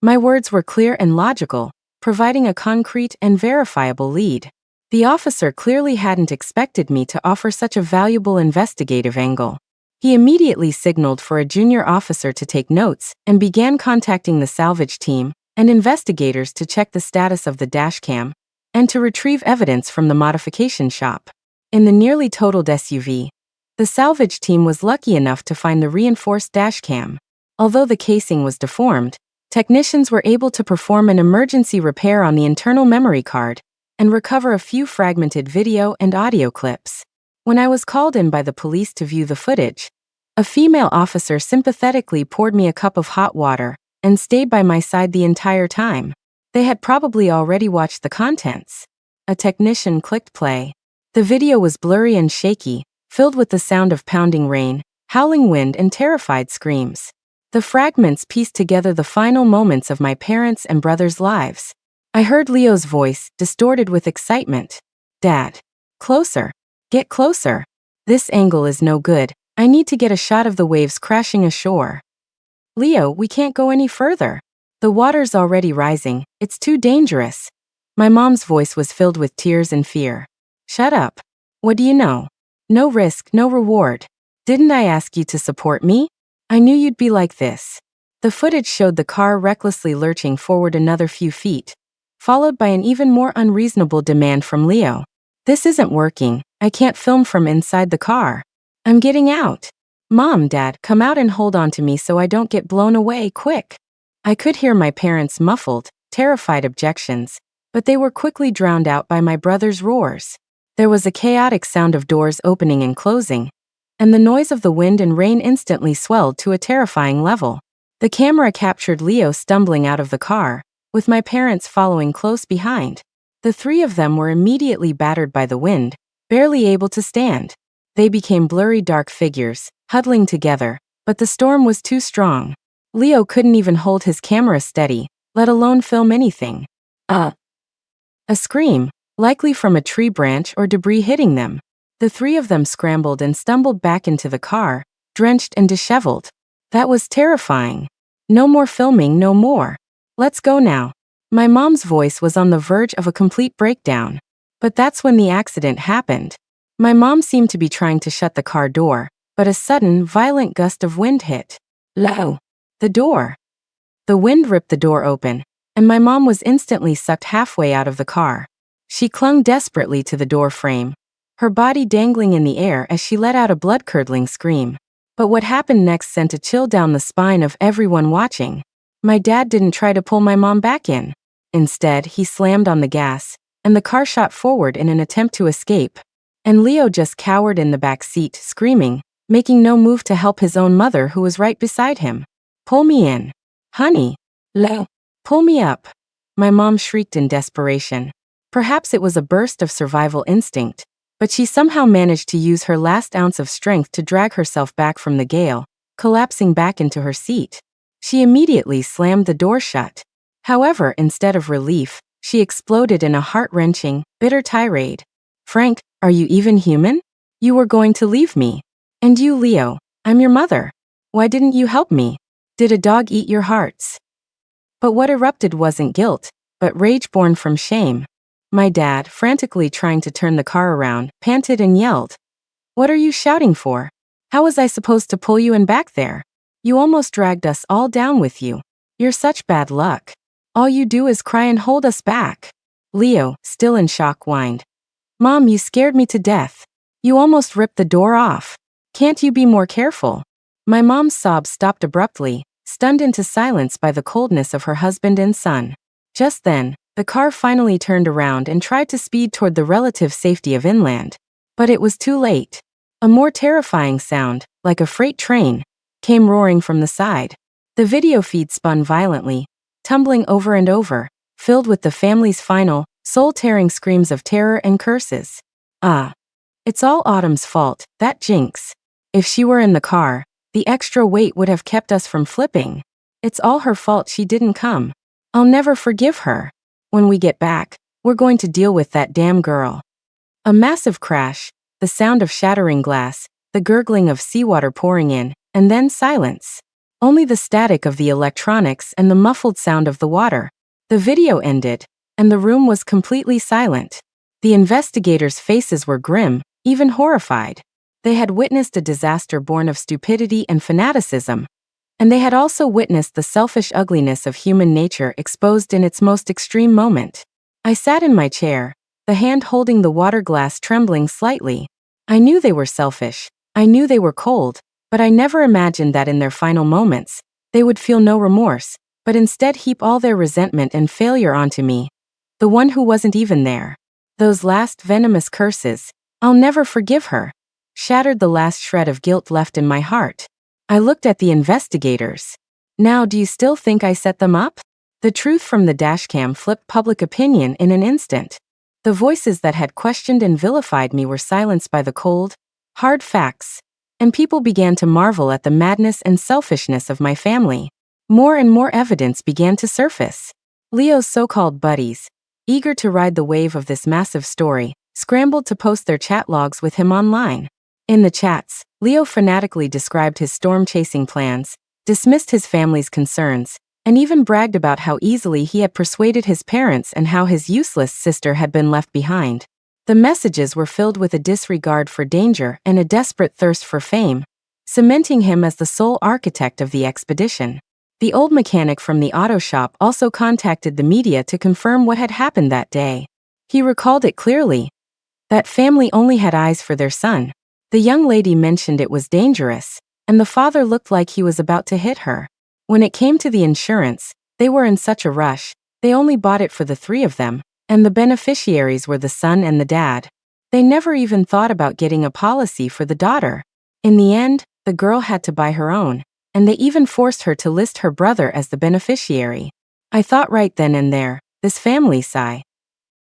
Speaker 1: My words were clear and logical, providing a concrete and verifiable lead. The officer clearly hadn't expected me to offer such a valuable investigative angle. He immediately signaled for a junior officer to take notes and began contacting the salvage team and investigators to check the status of the dashcam and to retrieve evidence from the modification shop. In the nearly totaled SUV, the salvage team was lucky enough to find the reinforced dashcam. Although the casing was deformed, technicians were able to perform an emergency repair on the internal memory card and recover a few fragmented video and audio clips. When I was called in by the police to view the footage, a female officer sympathetically poured me a cup of hot water and stayed by my side the entire time. They had probably already watched the contents. A technician clicked play. The video was blurry and shaky, filled with the sound of pounding rain, howling wind, and terrified screams. The fragments pieced together the final moments of my parents' and brother's lives. I heard Leo's voice, distorted with excitement. "Dad. Closer. Get closer. This angle is no good. I need to get a shot of the waves crashing ashore." "Leo, we can't go any further. The water's already rising. It's too dangerous." My mom's voice was filled with tears and fear. "Shut up. What do you know? No risk, no reward. Didn't I ask you to support me? I knew you'd be like this." The footage showed the car recklessly lurching forward another few feet, followed by an even more unreasonable demand from Leo. "This isn't working. I can't film from inside the car. I'm getting out. Mom, Dad, come out and hold on to me so I don't get blown away, quick." I could hear my parents' muffled, terrified objections, but they were quickly drowned out by my brother's roars. There was a chaotic sound of doors opening and closing, and the noise of the wind and rain instantly swelled to a terrifying level. The camera captured Leo stumbling out of the car, with my parents following close behind. The three of them were immediately battered by the wind, barely able to stand. They became blurry dark figures, huddling together, but the storm was too strong. Leo couldn't even hold his camera steady, let alone film anything. A scream, likely from a tree branch or debris hitting them. The three of them scrambled and stumbled back into the car, drenched and disheveled. That was terrifying. "No more filming, no more. Let's go now." My mom's voice was on the verge of a complete breakdown. But that's when the accident happened. My mom seemed to be trying to shut the car door, but a sudden, violent gust of wind hit the door. The wind ripped the door open, and my mom was instantly sucked halfway out of the car. She clung desperately to the door frame, her body dangling in the air as she let out a blood-curdling scream. But what happened next sent a chill down the spine of everyone watching. My dad didn't try to pull my mom back in. Instead, he slammed on the gas, and the car shot forward in an attempt to escape. And Leo just cowered in the back seat, screaming, making no move to help his own mother who was right beside him. "Pull me in. Honey. Leo. Pull me up." My mom shrieked in desperation. Perhaps it was a burst of survival instinct, but she somehow managed to use her last ounce of strength to drag herself back from the gale, collapsing back into her seat. She immediately slammed the door shut. However, instead of relief, she exploded in a heart-wrenching, bitter tirade. "Frank, are you even human? You were going to leave me. And you, Leo, I'm your mother. Why didn't you help me? Did a dog eat your hearts?" But what erupted wasn't guilt, but rage born from shame. My dad, frantically trying to turn the car around, panted and yelled, "What are you shouting for? How was I supposed to pull you in back there? You almost dragged us all down with you. You're such bad luck. All you do is cry and hold us back." Leo, still in shock, whined, "Mom, you scared me to death. You almost ripped the door off. Can't you be more careful?" My mom's sobs stopped abruptly, stunned into silence by the coldness of her husband and son. Just then, the car finally turned around and tried to speed toward the relative safety of inland. But it was too late. A more terrifying sound, like a freight train, came roaring from the side. The video feed spun violently, tumbling over and over, filled with the family's final, soul-tearing screams of terror and curses. Ah. It's all Autumn's fault, that jinx. If she were in the car, the extra weight would have kept us from flipping. It's all her fault she didn't come. I'll never forgive her. When we get back, we're going to deal with that damn girl. A massive crash, the sound of shattering glass, the gurgling of seawater pouring in, and then silence. Only the static of the electronics and the muffled sound of the water. The video ended, and the room was completely silent. The investigators' faces were grim, even horrified. They had witnessed a disaster born of stupidity and fanaticism, and they had also witnessed the selfish ugliness of human nature exposed in its most extreme moment. I sat in my chair, the hand holding the water glass trembling slightly. I knew they were selfish, I knew they were cold, but I never imagined that in their final moments, they would feel no remorse, but instead heap all their resentment and failure onto me, the one who wasn't even there. Those last venomous curses, "I'll never forgive her," shattered the last shred of guilt left in my heart. I looked at the investigators. "Now, do you still think I set them up?" The truth from the dashcam flipped public opinion in an instant. The voices that had questioned and vilified me were silenced by the cold, hard facts, and people began to marvel at the madness and selfishness of my family. More and more evidence began to surface. Leo's so-called buddies, eager to ride the wave of this massive story, scrambled to post their chat logs with him online. In the chats, Leo fanatically described his storm-chasing plans, dismissed his family's concerns, and even bragged about how easily he had persuaded his parents and how his useless sister had been left behind. The messages were filled with a disregard for danger and a desperate thirst for fame, cementing him as the sole architect of the expedition. The old mechanic from the auto shop also contacted the media to confirm what had happened that day. He recalled it clearly. That family only had eyes for their son. The young lady mentioned it was dangerous, and the father looked like he was about to hit her. When it came to the insurance, they were in such a rush, they only bought it for the three of them, and the beneficiaries were the son and the dad. They never even thought about getting a policy for the daughter. In the end, the girl had to buy her own, and they even forced her to list her brother as the beneficiary. I thought right then and there, this family sigh.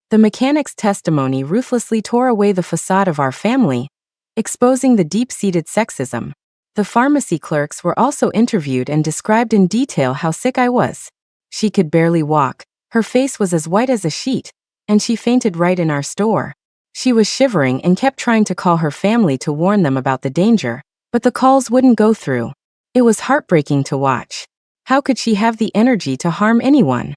Speaker 1: The mechanic's testimony ruthlessly tore away the facade of our family, exposing the deep-seated sexism. The pharmacy clerks were also interviewed and described in detail how sick I was. She could barely walk, her face was as white as a sheet, and she fainted right in our store. She was shivering and kept trying to call her family to warn them about the danger, but the calls wouldn't go through. It was heartbreaking to watch. How could she have the energy to harm anyone?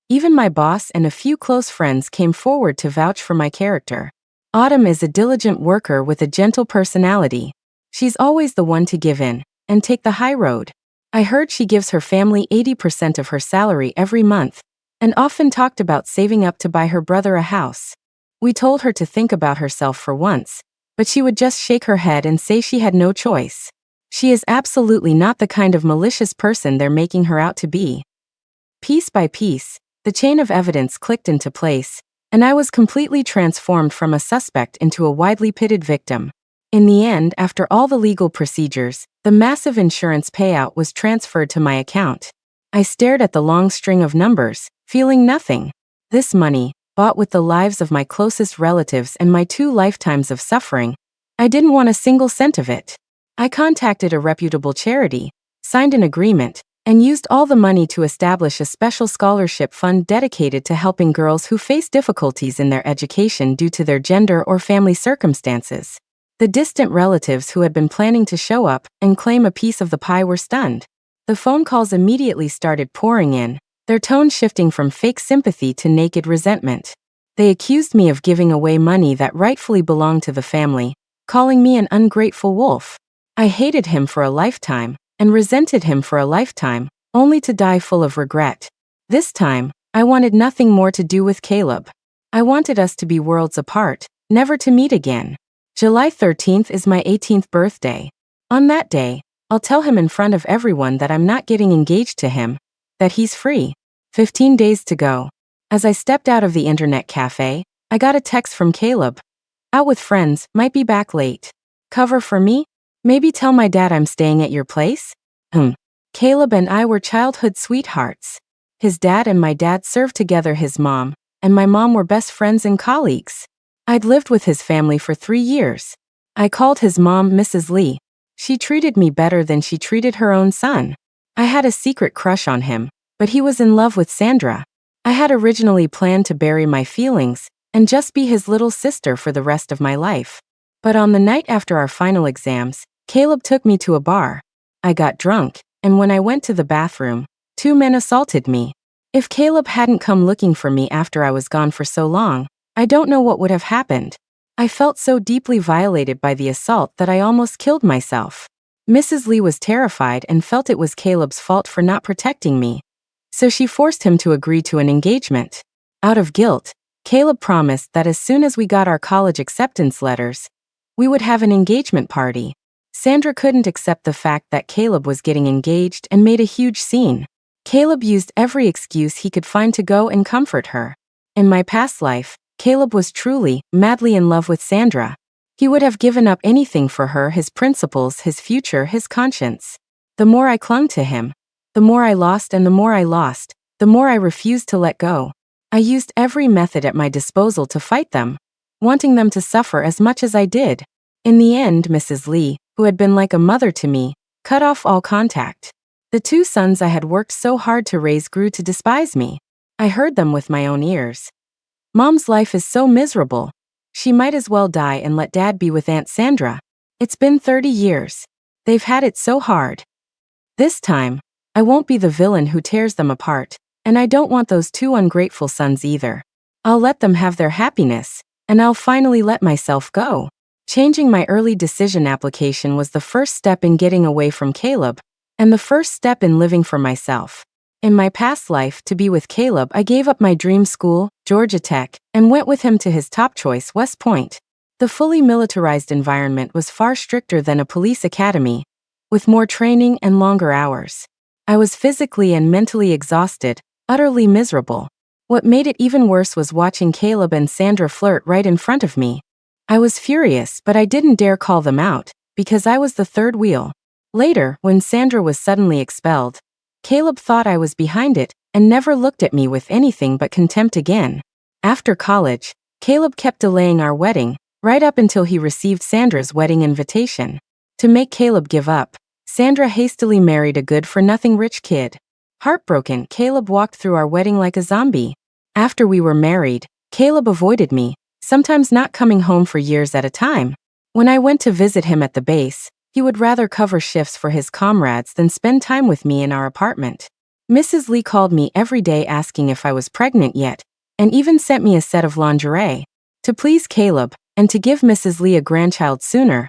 Speaker 1: Even my boss and a few close friends came forward to vouch for my character. Autumn is a diligent worker with a gentle personality. She's always the one to give in and take the high road. I heard she gives her family 80% of her salary every month, and often talked about saving up to buy her brother a house. We told her to think about herself for once, but she would just shake her head and say she had no choice. She is absolutely not the kind of malicious person they're making her out to be. Piece by piece, the chain of evidence clicked into place, and I was completely transformed from a suspect into a widely pitied victim. In the end, after all the legal procedures, the massive insurance payout was transferred to my account. I stared at the long string of numbers, feeling nothing. This money, bought with the lives of my closest relatives and my 2 lifetimes of suffering, I didn't want a single cent of it. I contacted a reputable charity, signed an agreement, and used all the money to establish a special scholarship fund dedicated to helping girls who face difficulties in their education due to their gender or family circumstances. The distant relatives who had been planning to show up and claim a piece of the pie were stunned. The phone calls immediately started pouring in, their tone shifting from fake sympathy to naked resentment. They accused me of giving away money that rightfully belonged to the family, calling me an ungrateful wolf. I hated him for a lifetime, and resented him for a lifetime, only to die full of regret. This time, I wanted nothing more to do with Caleb. I wanted us to be worlds apart, never to meet again. July 13th is my 18th birthday. On that day, I'll tell him in front of everyone that I'm not getting engaged to him, that he's free. 15 days to go. As I stepped out of the internet cafe, I got a text from Caleb. Out with friends, might be back late. Cover for me? Maybe tell my dad I'm staying at your place? Caleb and I were childhood sweethearts. His dad and my dad served together. His mom and my mom were best friends and colleagues. I'd lived with his family for 3 years. I called his mom Mrs. Lee. She treated me better than she treated her own son. I had a secret crush on him, but he was in love with Sandra. I had originally planned to bury my feelings and just be his little sister for the rest of my life. But on the night after our final exams, Caleb took me to a bar. I got drunk, and when I went to the bathroom, 2 men assaulted me. If Caleb hadn't come looking for me after I was gone for so long, I don't know what would have happened. I felt so deeply violated by the assault that I almost killed myself. Mrs. Lee was terrified and felt it was Caleb's fault for not protecting me. So she forced him to agree to an engagement. Out of guilt, Caleb promised that as soon as we got our college acceptance letters, we would have an engagement party. Sandra couldn't accept the fact that Caleb was getting engaged and made a huge scene. Caleb used every excuse he could find to go and comfort her. In my past life, Caleb was truly, madly in love with Sandra. He would have given up anything for her, his principles, his future, his conscience. The more I clung to him, the more I lost, and the more I lost, the more I refused to let go. I used every method at my disposal to fight them, wanting them to suffer as much as I did. In the end, Mrs. Lee, who had been like a mother to me, cut off all contact. The 2 sons I had worked so hard to raise grew to despise me. I heard them with my own ears. Mom's life is so miserable. She might as well die and let Dad be with Aunt Sandra. It's been 30 years. They've had it so hard. This time, I won't be the villain who tears them apart, and I don't want those 2 ungrateful sons either. I'll let them have their happiness, and I'll finally let myself go. Changing my early decision application was the first step in getting away from Caleb, and the first step in living for myself. In my past life, to be with Caleb, I gave up my dream school, Georgia Tech, and went with him to his top choice, West Point. The fully militarized environment was far stricter than a police academy, with more training and longer hours. I was physically and mentally exhausted, utterly miserable. What made it even worse was watching Caleb and Sandra flirt right in front of me. I was furious, but I didn't dare call them out, because I was the third wheel. Later, when Sandra was suddenly expelled, Caleb thought I was behind it, and never looked at me with anything but contempt again. After college, Caleb kept delaying our wedding, right up until he received Sandra's wedding invitation. To make Caleb give up, Sandra hastily married a good-for-nothing rich kid. Heartbroken, Caleb walked through our wedding like a zombie. After we were married, Caleb avoided me, sometimes not coming home for years at a time. When I went to visit him at the base, he would rather cover shifts for his comrades than spend time with me in our apartment. Mrs. Lee called me every day asking if I was pregnant yet, and even sent me a set of lingerie. To please Caleb, and to give Mrs. Lee a grandchild sooner,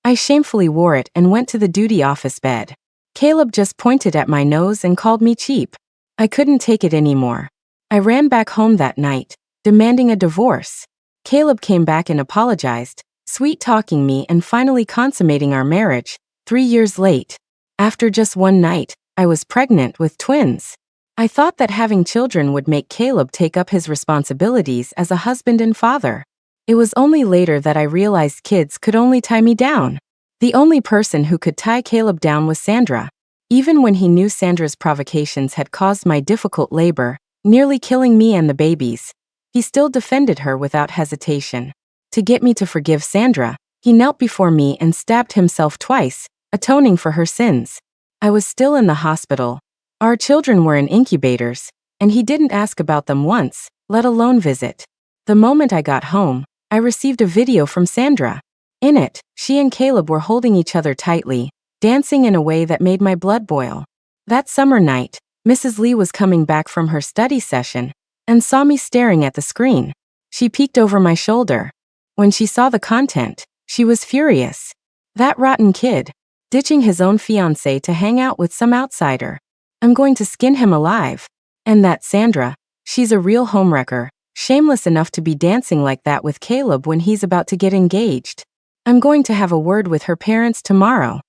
Speaker 1: I shamefully wore it and went to the duty office bed. Caleb just pointed at my nose and called me cheap. I couldn't take it anymore. I ran back home that night, demanding a divorce. Caleb came back and apologized, sweet-talking me and finally consummating our marriage, 3 years late. After just one night, I was pregnant with twins. I thought that having children would make Caleb take up his responsibilities as a husband and father. It was only later that I realized kids could only tie me down. The only person who could tie Caleb down was Sandra. Even when he knew Sandra's provocations had caused my difficult labor, nearly killing me and the babies, he still defended her without hesitation. To get me to forgive Sandra, he knelt before me and stabbed himself twice, atoning for her sins. I was still in the hospital. Our children were in incubators, and he didn't ask about them once, let alone visit. The moment I got home, I received a video from Sandra. In it, she and Caleb were holding each other tightly, dancing in a way that made my blood boil. That summer night, Mrs. Lee was coming back from her study session and saw me staring at the screen. She peeked over my shoulder. When she saw the content, she was furious. That rotten kid, ditching his own fiancée to hang out with some outsider. I'm going to skin him alive. And that Sandra, she's a real homewrecker, shameless enough to be dancing like that with Caleb when he's about to get engaged. I'm going to have a word with her parents tomorrow.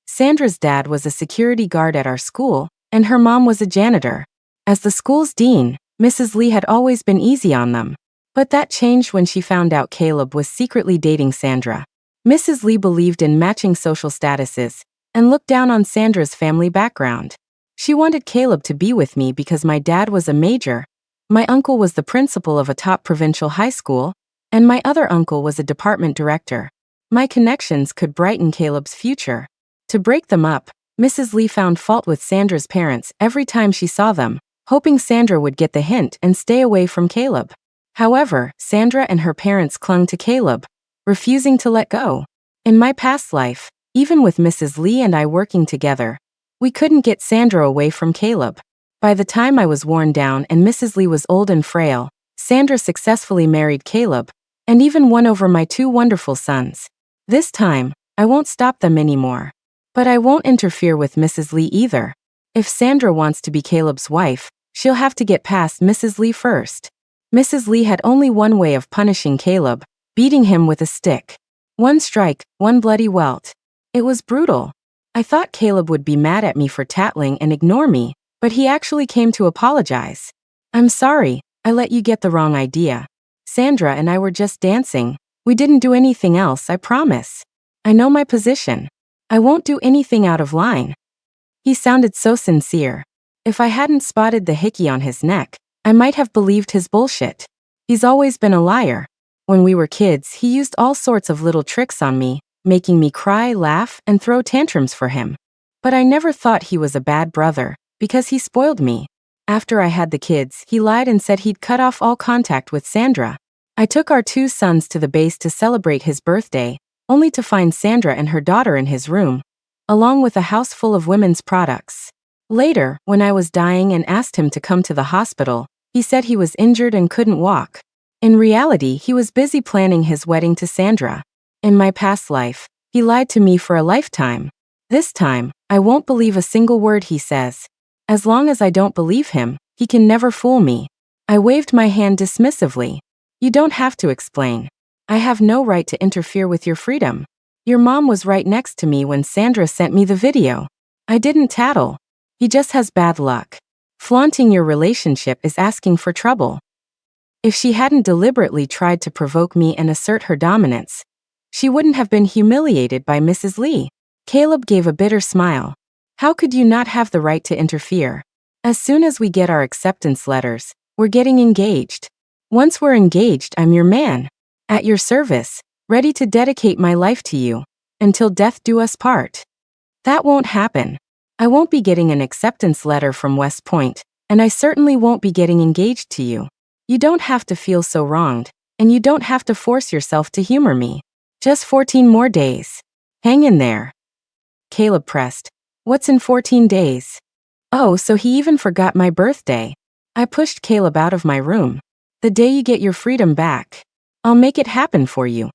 Speaker 1: Sandra's dad was a security guard at our school, and her mom was a janitor. As the school's dean, Mrs. Lee had always been easy on them. But that changed when she found out Caleb was secretly dating Sandra. Mrs. Lee believed in matching social statuses and looked down on Sandra's family background. She wanted Caleb to be with me because my dad was a major, my uncle was the principal of a top provincial high school, and my other uncle was a department director. My connections could brighten Caleb's future. To break them up, Mrs. Lee found fault with Sandra's parents every time she saw them, hoping Sandra would get the hint and stay away from Caleb. However, Sandra and her parents clung to Caleb, refusing to let go. In my past life, even with Mrs. Lee and I working together, we couldn't get Sandra away from Caleb. By the time I was worn down and Mrs. Lee was old and frail, Sandra successfully married Caleb, and even won over my two wonderful sons. This time, I won't stop them anymore. But I won't interfere with Mrs. Lee either. If Sandra wants to be Caleb's wife, she'll have to get past Mrs. Lee first. Mrs. Lee had only one way of punishing Caleb, beating him with a stick. One strike, one bloody welt. It was brutal. I thought Caleb would be mad at me for tattling and ignore me, but he actually came to apologize. I'm sorry, I let you get the wrong idea. Sandra and I were just dancing. We didn't do anything else, I promise. I know my position. I won't do anything out of line. He sounded so sincere. If I hadn't spotted the hickey on his neck, I might have believed his bullshit. He's always been a liar. When we were kids, he used all sorts of little tricks on me, making me cry, laugh, and throw tantrums for him. But I never thought he was a bad brother, because he spoiled me. After I had the kids, he lied and said he'd cut off all contact with Sandra. I took our two sons to the base to celebrate his birthday, only to find Sandra and her daughter in his room, along with a house full of women's products. Later, when I was dying and asked him to come to the hospital, he said he was injured and couldn't walk. In reality, he was busy planning his wedding to Sandra. In my past life, he lied to me for a lifetime. This time, I won't believe a single word he says. As long as I don't believe him, he can never fool me. I waved my hand dismissively. You don't have to explain. I have no right to interfere with your freedom. Your mom was right next to me when Sandra sent me the video. I didn't tattle. He just has bad luck. Flaunting your relationship is asking for trouble. If she hadn't deliberately tried to provoke me and assert her dominance, she wouldn't have been humiliated by Mrs. Lee. Caleb gave a bitter smile. How could you not have the right to interfere? As soon as we get our acceptance letters, we're getting engaged. Once we're engaged, I'm your man. At your service, ready to dedicate my life to you, until death do us part. That won't happen. I won't be getting an acceptance letter from West Point, and I certainly won't be getting engaged to you. You don't have to feel so wronged, and you don't have to force yourself to humor me. Just 14 more days. Hang in there. Caleb pressed. What's in 14 days? Oh, so he even forgot my birthday. I pushed Caleb out of my room. The day you get your freedom back, I'll make it happen for you.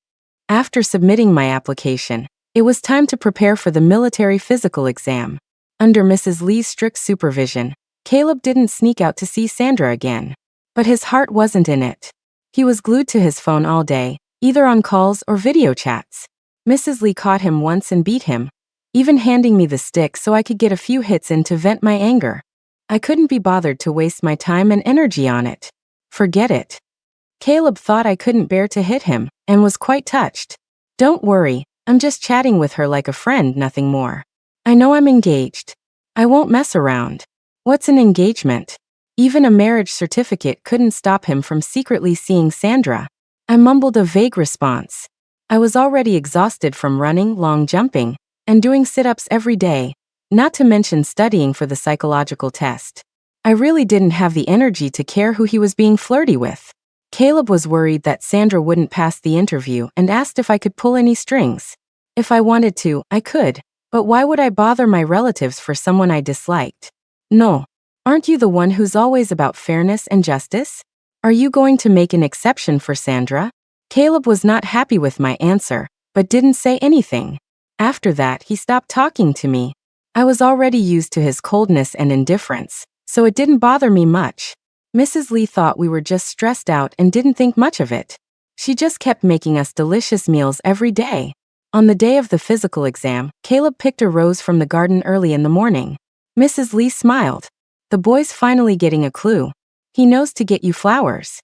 Speaker 1: After submitting my application, it was time to prepare for the military physical exam. Under Mrs. Lee's strict supervision, Caleb didn't sneak out to see Sandra again. But his heart wasn't in it. He was glued to his phone all day, either on calls or video chats. Mrs. Lee caught him once and beat him, even handing me the stick so I could get a few hits in to vent my anger. I couldn't be bothered to waste my time and energy on it. Forget it. Caleb thought I couldn't bear to hit him, and was quite touched. Don't worry, I'm just chatting with her like a friend, nothing more. I know I'm engaged. I won't mess around. What's an engagement? Even a marriage certificate couldn't stop him from secretly seeing Sandra. I mumbled a vague response. I was already exhausted from running, long jumping, and doing sit-ups every day, not to mention studying for the psychological test. I really didn't have the energy to care who he was being flirty with. Caleb was worried that Sandra wouldn't pass the interview and asked if I could pull any strings. If I wanted to, I could, but why would I bother my relatives for someone I disliked? No. Aren't you the one who's always about fairness and justice? Are you going to make an exception for Sandra? Caleb was not happy with my answer, but didn't say anything. After that, he stopped talking to me. I was already used to his coldness and indifference, so it didn't bother me much. Mrs. Lee thought we were just stressed out and didn't think much of it. She just kept making us delicious meals every day. On the day of the physical exam, Caleb picked a rose from the garden early in the morning. Mrs. Lee smiled. The boy's finally getting a clue. He knows to get you flowers.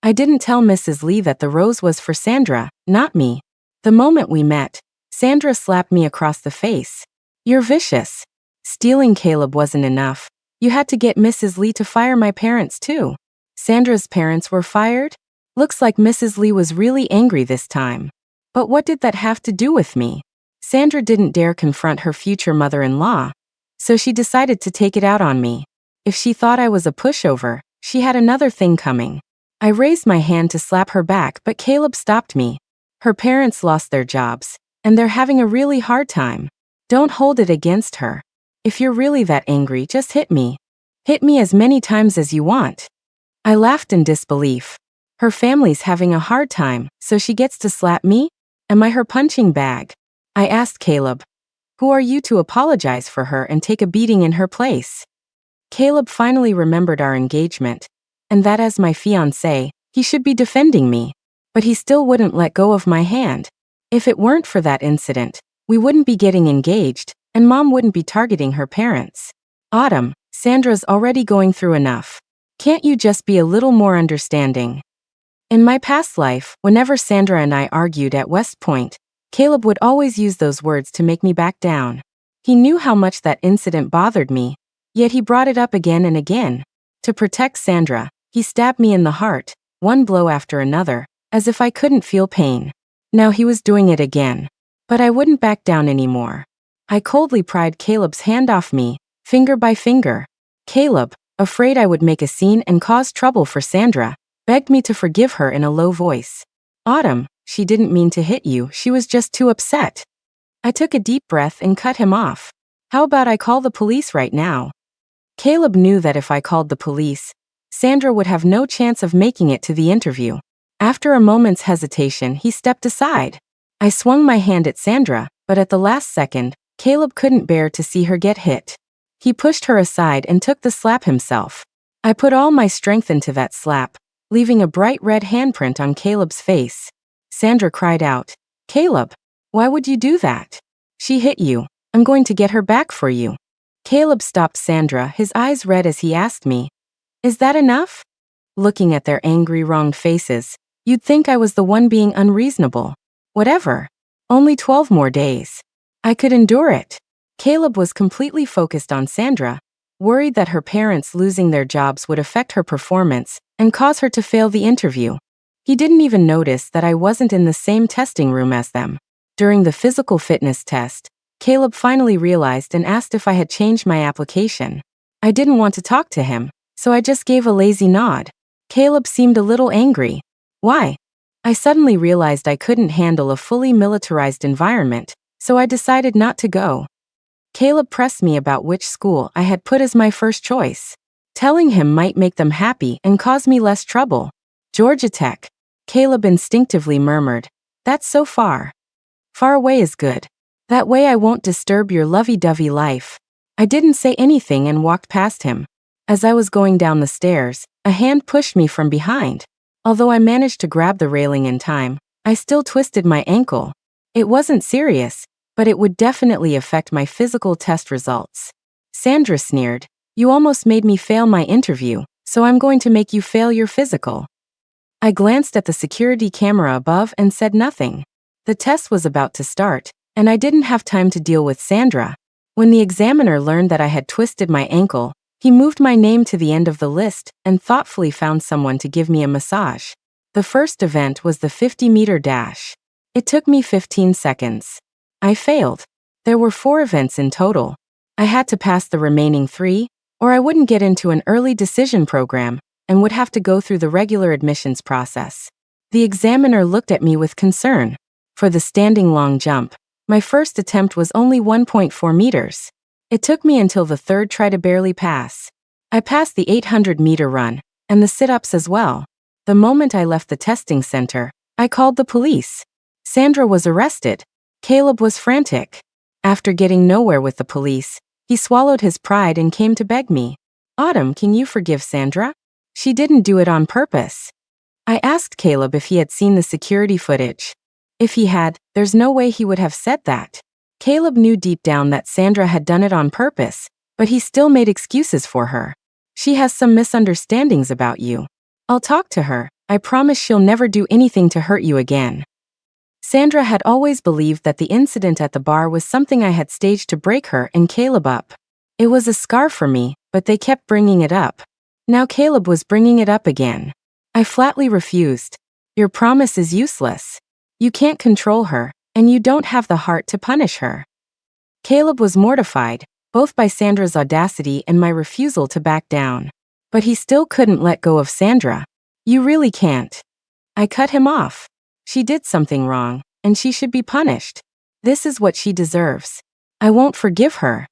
Speaker 1: I didn't tell Mrs. Lee that the rose was for Sandra, not me. The moment we met, Sandra slapped me across the face. You're vicious. Stealing Caleb wasn't enough. You had to get Mrs. Lee to fire my parents too. Sandra's parents were fired? Looks like Mrs. Lee was really angry this time. But what did that have to do with me? Sandra didn't dare confront her future mother-in-law, so she decided to take it out on me. If she thought I was a pushover, she had another thing coming. I raised my hand to slap her back, but Caleb stopped me. Her parents lost their jobs, and they're having a really hard time. Don't hold it against her. If you're really that angry, just hit me. Hit me as many times as you want. I laughed in disbelief. Her family's having a hard time, so she gets to slap me? Am I her punching bag? I asked Caleb. Who are you to apologize for her and take a beating in her place? Caleb finally remembered our engagement, and that as my fiancé, he should be defending me. But he still wouldn't let go of my hand. If it weren't for that incident, we wouldn't be getting engaged, and Mom wouldn't be targeting her parents. Autumn, Sandra's already going through enough. Can't you just be a little more understanding? In my past life, whenever Sandra and I argued at West Point, Caleb would always use those words to make me back down. He knew how much that incident bothered me, yet he brought it up again and again. To protect Sandra, he stabbed me in the heart, one blow after another, as if I couldn't feel pain. Now he was doing it again. But I wouldn't back down anymore. I coldly pried Caleb's hand off me, finger by finger. Caleb, afraid I would make a scene and cause trouble for Sandra, begged me to forgive her in a low voice. Autumn, she didn't mean to hit you, she was just too upset. I took a deep breath and cut him off. How about I call the police right now? Caleb knew that if I called the police, Sandra would have no chance of making it to the interview. After a moment's hesitation, he stepped aside. I swung my hand at Sandra, but at the last second, Caleb couldn't bear to see her get hit. He pushed her aside and took the slap himself. I put all my strength into that slap, leaving a bright red handprint on Caleb's face. Sandra cried out, Caleb, why would you do that? She hit you. I'm going to get her back for you. Caleb stopped Sandra, his eyes red as he asked me, is that enough? Looking at their angry, wronged faces, you'd think I was the one being unreasonable. Whatever. Only 12 more days. I could endure it. Caleb was completely focused on Sandra, worried that her parents losing their jobs would affect her performance and cause her to fail the interview. He didn't even notice that I wasn't in the same testing room as them. During the physical fitness test, Caleb finally realized and asked if I had changed my application. I didn't want to talk to him, so I just gave a lazy nod. Caleb seemed a little angry. Why? I suddenly realized I couldn't handle a fully militarized environment, so I decided not to go. Caleb pressed me about which school I had put as my first choice. Telling him might make them happy and cause me less trouble. Georgia Tech. Caleb instinctively murmured, that's so far. Far away is good. That way I won't disturb your lovey-dovey life. I didn't say anything and walked past him. As I was going down the stairs, a hand pushed me from behind. Although I managed to grab the railing in time, I still twisted my ankle. It wasn't serious, but it would definitely affect my physical test results. Sandra sneered, you almost made me fail my interview, so I'm going to make you fail your physical. I glanced at the security camera above and said nothing. The test was about to start, and I didn't have time to deal with Sandra. When the examiner learned that I had twisted my ankle, he moved my name to the end of the list and thoughtfully found someone to give me a massage. The first event was the 50-meter dash. It took me 15 seconds. I failed. There were 4 events in total. I had to pass the remaining 3, or I wouldn't get into an early decision program and would have to go through the regular admissions process. The examiner looked at me with concern. For the standing long jump, my first attempt was only 1.4 meters. It took me until the third try to barely pass. I passed the 800-meter run, and the sit-ups as well. The moment I left the testing center, I called the police. Sandra was arrested. Caleb was frantic. After getting nowhere with the police, he swallowed his pride and came to beg me. Autumn, can you forgive Sandra? She didn't do it on purpose. I asked Caleb if he had seen the security footage. If he had, there's no way he would have said that. Caleb knew deep down that Sandra had done it on purpose, but he still made excuses for her. She has some misunderstandings about you. I'll talk to her. I promise she'll never do anything to hurt you again. Sandra had always believed that the incident at the bar was something I had staged to break her and Caleb up. It was a scar for me, but they kept bringing it up. Now Caleb was bringing it up again. I flatly refused. Your promise is useless. You can't control her, and you don't have the heart to punish her. Caleb was mortified, both by Sandra's audacity and my refusal to back down. But he still couldn't let go of Sandra. You really can't. I cut him off. She did something wrong, and she should be punished. This is what she deserves. I won't forgive her.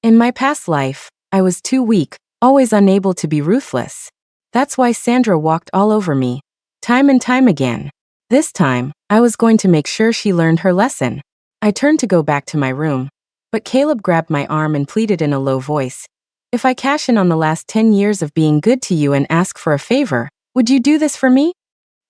Speaker 1: In my past life, I was too weak, always unable to be ruthless. That's why Sandra walked all over me, time and time again. This time, I was going to make sure she learned her lesson. I turned to go back to my room, but Caleb grabbed my arm and pleaded in a low voice. If I cash in on the last 10 years of being good to you and ask for a favor, would you do this for me?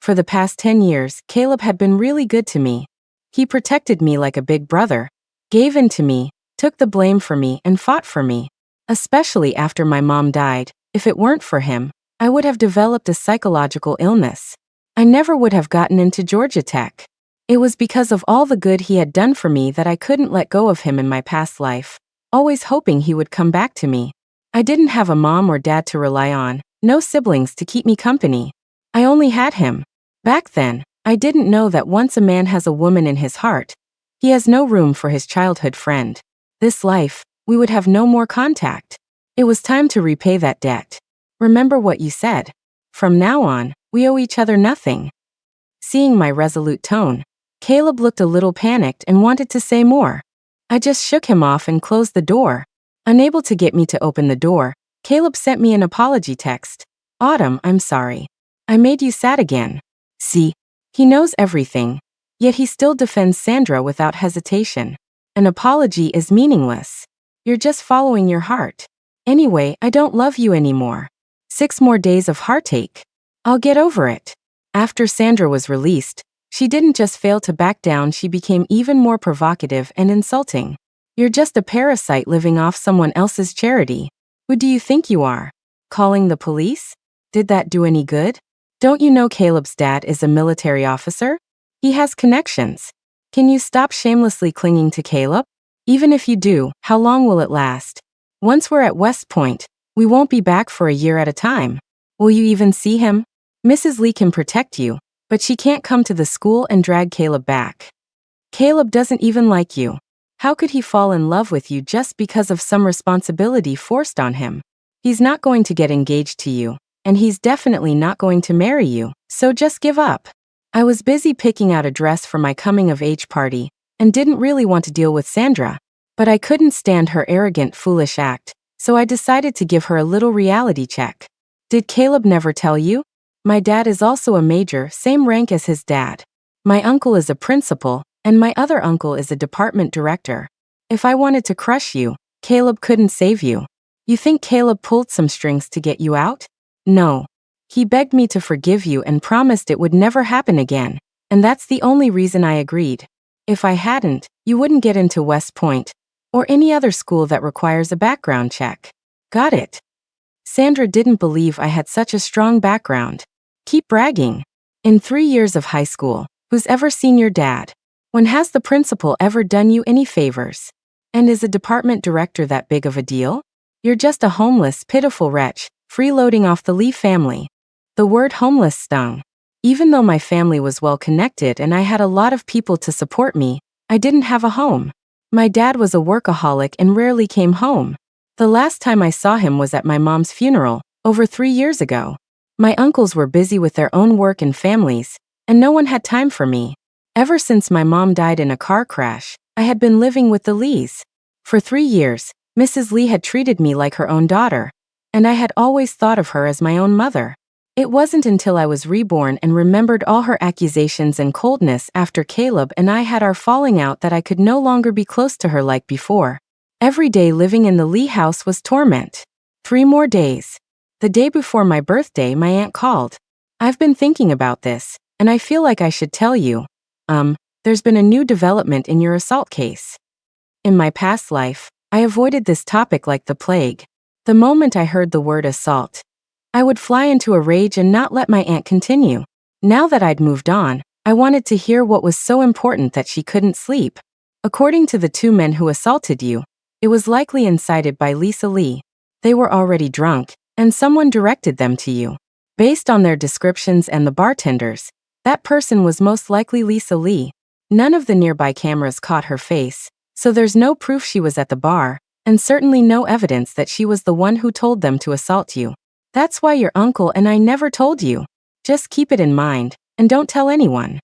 Speaker 1: For the past 10 years, Caleb had been really good to me. He protected me like a big brother, gave in to me, took the blame for me, and fought for me. Especially after my mom died, if it weren't for him, I would have developed a psychological illness. I never would have gotten into Georgia Tech. It was because of all the good he had done for me that I couldn't let go of him in my past life, always hoping he would come back to me. I didn't have a mom or dad to rely on, no siblings to keep me company. I only had him. Back then, I didn't know that once a man has a woman in his heart, he has no room for his childhood friend. This life, we would have no more contact. It was time to repay that debt. Remember what you said. From now on, we owe each other nothing. Seeing my resolute tone, Caleb looked a little panicked and wanted to say more. I just shook him off and closed the door. Unable to get me to open the door, Caleb sent me an apology text. Autumn, I'm sorry. I made you sad again. See, he knows everything, yet he still defends Sandra without hesitation. An apology is meaningless. You're just following your heart. Anyway, I don't love you anymore. 6 more days of heartache. I'll get over it. After Sandra was released, she didn't just fail to back down, she became even more provocative and insulting. You're just a parasite living off someone else's charity. Who do you think you are? Calling the police? Did that do any good? Don't you know Caleb's dad is a military officer? He has connections. Can you stop shamelessly clinging to Caleb? Even if you do, how long will it last? Once we're at West Point, we won't be back for a year at a time. Will you even see him? Mrs. Lee can protect you, but she can't come to the school and drag Caleb back. Caleb doesn't even like you. How could he fall in love with you just because of some responsibility forced on him? He's not going to get engaged to you, and he's definitely not going to marry you, so just give up. I was busy picking out a dress for my coming-of-age party, and didn't really want to deal with Sandra, but I couldn't stand her arrogant, foolish act, so I decided to give her a little reality check. Did Caleb never tell you? My dad is also a major, same rank as his dad. My uncle is a principal, and my other uncle is a department director. If I wanted to crush you, Caleb couldn't save you. You think Caleb pulled some strings to get you out? No. He begged me to forgive you and promised it would never happen again, and that's the only reason I agreed. If I hadn't, you wouldn't get into West Point, or any other school that requires a background check. Got it? Sandra didn't believe I had such a strong background. Keep bragging. In 3 years of high school, who's ever seen your dad? When has the principal ever done you any favors? And is a department director that big of a deal? You're just a homeless, pitiful wretch, freeloading off the Lee family. The word homeless stung. Even though my family was well connected and I had a lot of people to support me, I didn't have a home. My dad was a workaholic and rarely came home. The last time I saw him was at my mom's funeral, over 3 years ago. My uncles were busy with their own work and families, and no one had time for me. Ever since my mom died in a car crash, I had been living with the Lees. For 3 years, Mrs. Lee had treated me like her own daughter, and I had always thought of her as my own mother. It wasn't until I was reborn and remembered all her accusations and coldness after Caleb and I had our falling out that I could no longer be close to her like before. Every day living in the Lee house was torment. 3 more days. The day before my birthday, my aunt called. I've been thinking about this, and I feel like I should tell you. There's been a new development in your assault case. In my past life, I avoided this topic like the plague. The moment I heard the word assault, I would fly into a rage and not let my aunt continue. Now that I'd moved on, I wanted to hear what was so important that she couldn't sleep. According to the 2 men who assaulted you, it was likely incited by Lisa Lee. They were already drunk, and someone directed them to you. Based on their descriptions and the bartenders, that person was most likely Lisa Lee. None of the nearby cameras caught her face, so there's no proof she was at the bar, and certainly no evidence that she was the one who told them to assault you. That's why your uncle and I never told you. Just keep it in mind, and don't tell anyone.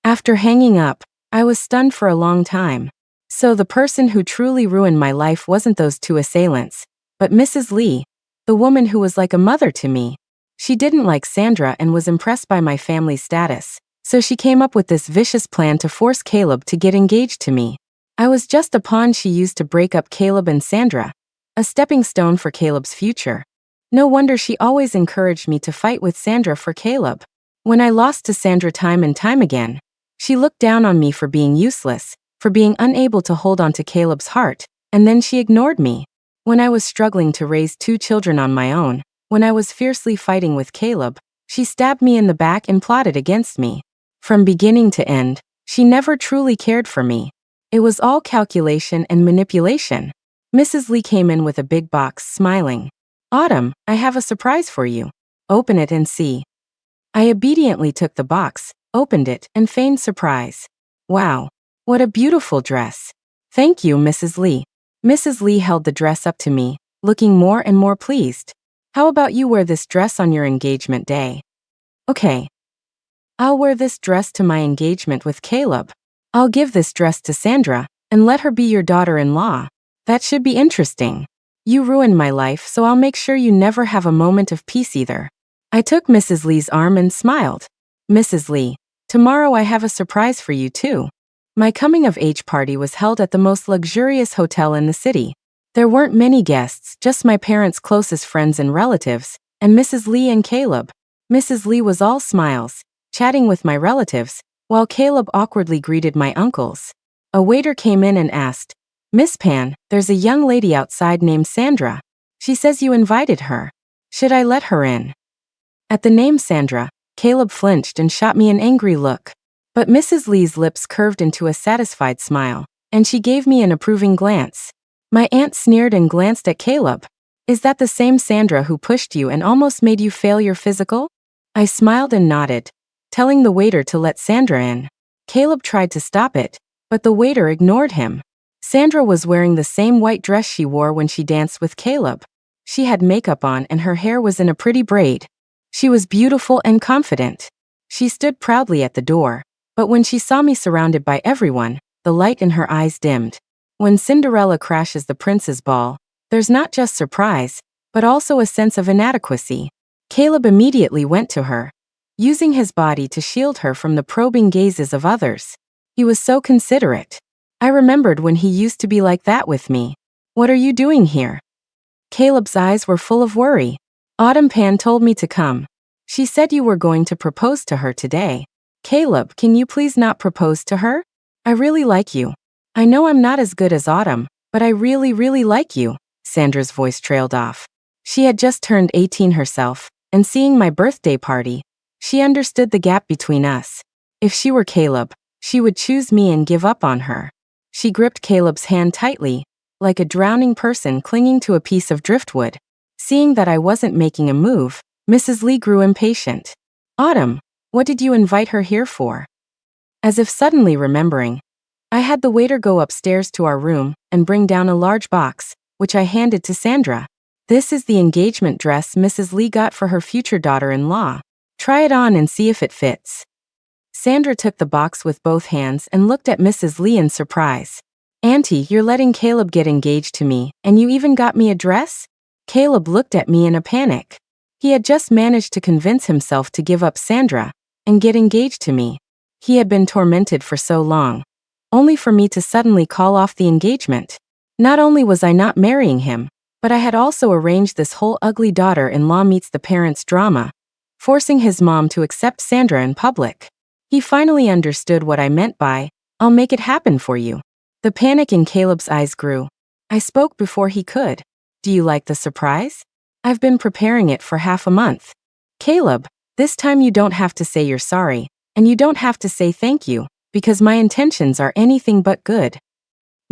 Speaker 1: After hanging up, I was stunned for a long time. So the person who truly ruined my life wasn't those 2 assailants, but Mrs. Lee, the woman who was like a mother to me. She didn't like Sandra and was impressed by my family's status, so she came up with this vicious plan to force Caleb to get engaged to me. I was just a pawn she used to break up Caleb and Sandra, a stepping stone for Caleb's future. No wonder she always encouraged me to fight with Sandra for Caleb. When I lost to Sandra time and time again, she looked down on me for being useless, for being unable to hold on to Caleb's heart, and then she ignored me. When I was struggling to raise 2 children on my own, when I was fiercely fighting with Caleb, she stabbed me in the back and plotted against me. From beginning to end, she never truly cared for me. It was all calculation and manipulation. Mrs. Lee came in with a big box, smiling. Autumn, I have a surprise for you. Open it and see. I obediently took the box, opened it, and feigned surprise. Wow, what a beautiful dress. Thank you, Mrs. Lee. Mrs. Lee held the dress up to me, looking more and more pleased. How about you wear this dress on your engagement day? Okay. I'll wear this dress to my engagement with Caleb. I'll give this dress to Sandra, and let her be your daughter-in-law. That should be interesting. You ruined my life, so I'll make sure you never have a moment of peace either. I took Mrs. Lee's arm and smiled. Mrs. Lee, tomorrow I have a surprise for you too. My coming-of-age party was held at the most luxurious hotel in the city. There weren't many guests, just my parents' closest friends and relatives, and Mrs. Lee and Caleb. Mrs. Lee was all smiles, chatting with my relatives, while Caleb awkwardly greeted my uncles. A waiter came in and asked, Miss Pan, there's a young lady outside named Sandra. She says you invited her. Should I let her in? At the name Sandra, Caleb flinched and shot me an angry look. But Mrs. Lee's lips curved into a satisfied smile, and she gave me an approving glance. My aunt sneered and glanced at Caleb. Is that the same Sandra who pushed you and almost made you fail your physical? I smiled and nodded, telling the waiter to let Sandra in. Caleb tried to stop it, but the waiter ignored him. Sandra was wearing the same white dress she wore when she danced with Caleb. She had makeup on and her hair was in a pretty braid. She was beautiful and confident. She stood proudly at the door, but when she saw me surrounded by everyone, the light in her eyes dimmed. When Cinderella crashes the prince's ball, there's not just surprise, but also a sense of inadequacy. Caleb immediately went to her, using his body to shield her from the probing gazes of others. He was so considerate. I remembered when he used to be like that with me. What are you doing here? Caleb's eyes were full of worry. Autumn Pan told me to come. She said you were going to propose to her today. Caleb, can you please not propose to her? I really like you. I know I'm not as good as Autumn, but I really like you. Sandra's voice trailed off. She had just turned 18 herself, and seeing my birthday party, she understood the gap between us. If she were Caleb, she would choose me and give up on her. She gripped Caleb's hand tightly, like a drowning person clinging to a piece of driftwood. Seeing that I wasn't making a move, Mrs. Lee grew impatient. Autumn, what did you invite her here for? As if suddenly remembering, I had the waiter go upstairs to our room and bring down a large box, which I handed to Sandra. This is the engagement dress Mrs. Lee got for her future daughter-in-law. Try it on and see if it fits. Sandra took the box with both hands and looked at Mrs. Lee in surprise. Auntie, you're letting Caleb get engaged to me, and you even got me a dress? Caleb looked at me in a panic. He had just managed to convince himself to give up Sandra and get engaged to me. He had been tormented for so long, only for me to suddenly call off the engagement. Not only was I not marrying him, but I had also arranged this whole ugly daughter-in-law meets the parents drama, forcing his mom to accept Sandra in public. He finally understood what I meant by, "I'll make it happen for you." The panic in Caleb's eyes grew. I spoke before he could. "Do you like the surprise? I've been preparing it for half a month." "Caleb, this time you don't have to say you're sorry, and you don't have to say thank you, because my intentions are anything but good."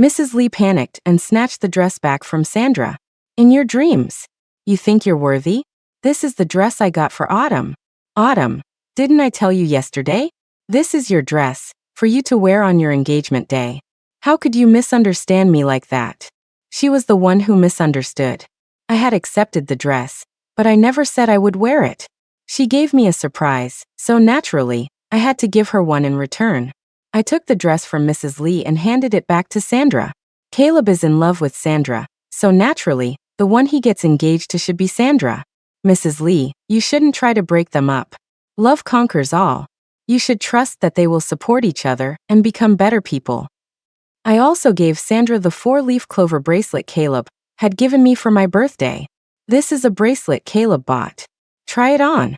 Speaker 1: Mrs. Lee panicked and snatched the dress back from Sandra. "In your dreams? You think you're worthy? This is the dress I got for Autumn." "Autumn, didn't I tell you yesterday? This is your dress, for you to wear on your engagement day. How could you misunderstand me like that?" She was the one who misunderstood. I had accepted the dress, but I never said I would wear it. She gave me a surprise, so naturally, I had to give her one in return. I took the dress from Mrs. Lee and handed it back to Sandra. Caleb is in love with Sandra, so naturally, the one he gets engaged to should be Sandra. "Mrs. Lee, you shouldn't try to break them up. Love conquers all. You should trust that they will support each other and become better people." I also gave Sandra the 4-leaf clover bracelet Caleb had given me for my birthday. "This is a bracelet Caleb bought. Try it on."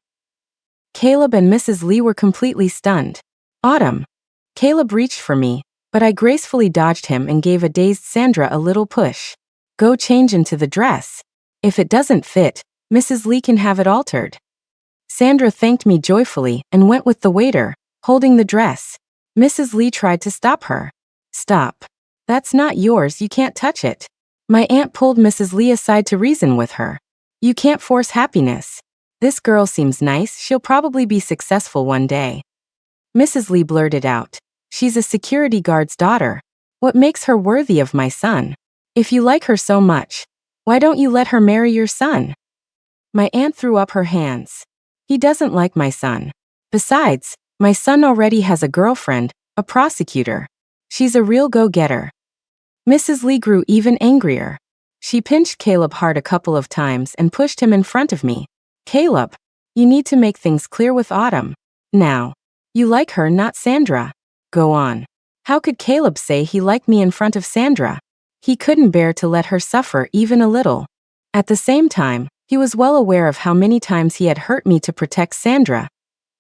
Speaker 1: Caleb and Mrs. Lee were completely stunned. "Autumn." Caleb reached for me, but I gracefully dodged him and gave a dazed Sandra a little push. "Go change into the dress. If it doesn't fit, Mrs. Lee can have it altered." Sandra thanked me joyfully and went with the waiter, holding the dress. Mrs. Lee tried to stop her. "Stop. That's not yours, you can't touch it." My aunt pulled Mrs. Lee aside to reason with her. "You can't force happiness. This girl seems nice, she'll probably be successful one day." Mrs. Lee blurted out, "She's a security guard's daughter. What makes her worthy of my son? If you like her so much, why don't you let her marry your son?" My aunt threw up her hands. "He doesn't like my son. Besides, my son already has a girlfriend, a prosecutor. She's a real go-getter." Mrs. Lee grew even angrier. She pinched Caleb hard a couple of times and pushed him in front of me. "Caleb, you need to make things clear with Autumn. Now, you like her, not Sandra. Go on." How could Caleb say he liked me in front of Sandra? He couldn't bear to let her suffer even a little. At the same time, he was well aware of how many times he had hurt me to protect Sandra,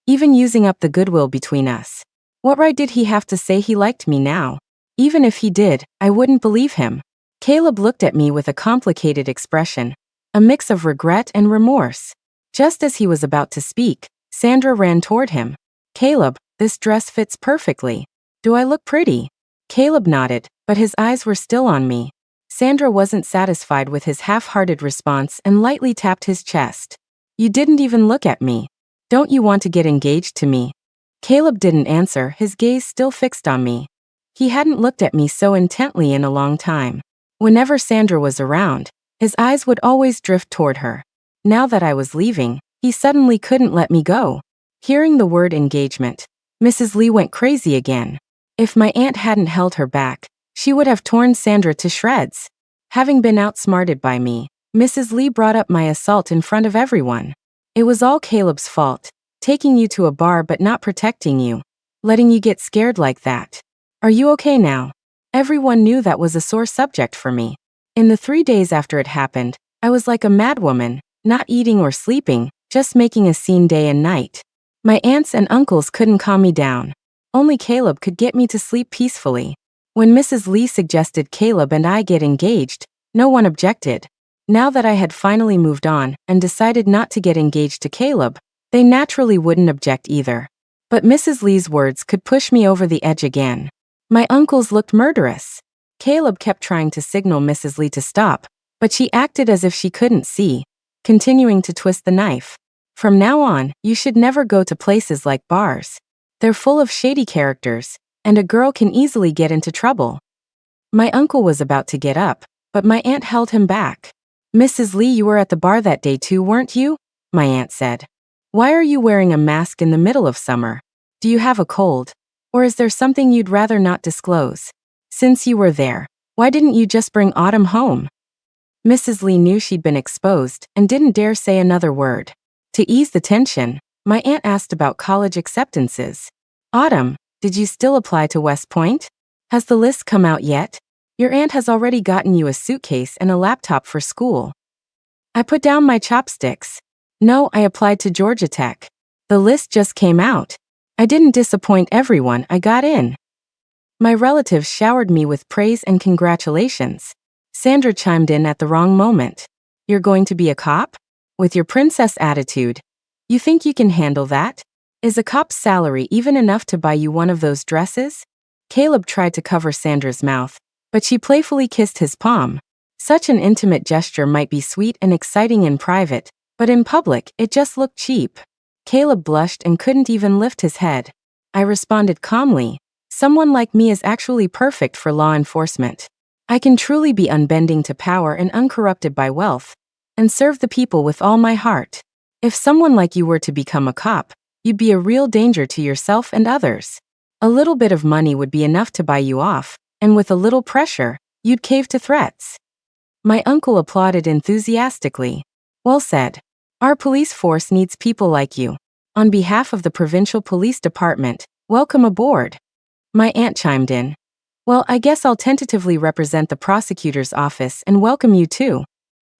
Speaker 1: even using up the goodwill between us. What right did he have to say he liked me now? Even if he did, I wouldn't believe him. Caleb looked at me with a complicated expression, a mix of regret and remorse. Just as he was about to speak, Sandra ran toward him. "Caleb, this dress fits perfectly. Do I look pretty?" Caleb nodded, but his eyes were still on me. Sandra wasn't satisfied with his half-hearted response and lightly tapped his chest. "You didn't even look at me. Don't you want to get engaged to me?" Caleb didn't answer, his gaze still fixed on me. He hadn't looked at me so intently in a long time. Whenever Sandra was around, his eyes would always drift toward her. Now that I was leaving, he suddenly couldn't let me go. Hearing the word engagement, Mrs. Lee went crazy again. If my aunt hadn't held her back, she would have torn Sandra to shreds. Having been outsmarted by me, Mrs. Lee brought up my assault in front of everyone. It was all Caleb's fault, taking you to a bar but not protecting you, letting you get scared like that. Are you okay now? Everyone knew that was a sore subject for me. In the 3 days after it happened, I was like a madwoman, not eating or sleeping, just making a scene day and night. My aunts and uncles couldn't calm me down. Only Caleb could get me to sleep peacefully. When Mrs. Lee suggested Caleb and I get engaged, no one objected. Now that I had finally moved on and decided not to get engaged to Caleb, they naturally wouldn't object either. But Mrs. Lee's words could push me over the edge again. My uncles looked murderous. Caleb kept trying to signal Mrs. Lee to stop, but she acted as if she couldn't see, continuing to twist the knife. "From now on, you should never go to places like bars. They're full of shady characters, and a girl can easily get into trouble." My uncle was about to get up, but my aunt held him back. "Mrs. Lee, you were at the bar that day too, weren't you?" my aunt said. "Why are you wearing a mask in the middle of summer? Do you have a cold? Or is there something you'd rather not disclose? Since you were there, why didn't you just bring Autumn home?" Mrs. Lee knew she'd been exposed and didn't dare say another word. To ease the tension, my aunt asked about college acceptances. Autumn, did you still apply to West Point? Has the list come out yet? Your aunt has already gotten you a suitcase and a laptop for school. I put down my chopsticks. No, I applied to Georgia Tech. The list just came out. I didn't disappoint everyone, I got in. My relatives showered me with praise and congratulations. Sandra chimed in at the wrong moment. You're going to be a cop? With your princess attitude. You think you can handle that? Is a cop's salary even enough to buy you one of those dresses? Caleb tried to cover Sandra's mouth, but she playfully kissed his palm. Such an intimate gesture might be sweet and exciting in private, but in public, it just looked cheap. Caleb blushed and couldn't even lift his head. I responded calmly. Someone like me is actually perfect for law enforcement. I can truly be unbending to power and uncorrupted by wealth, and serve the people with all my heart. If someone like you were to become a cop, you'd be a real danger to yourself and others. A little bit of money would be enough to buy you off, and with a little pressure, you'd cave to threats. My uncle applauded enthusiastically. Well said. Our police force needs people like you. On behalf of the Provincial Police Department, welcome aboard. My aunt chimed in. Well, I guess I'll tentatively represent the prosecutor's office and welcome you too.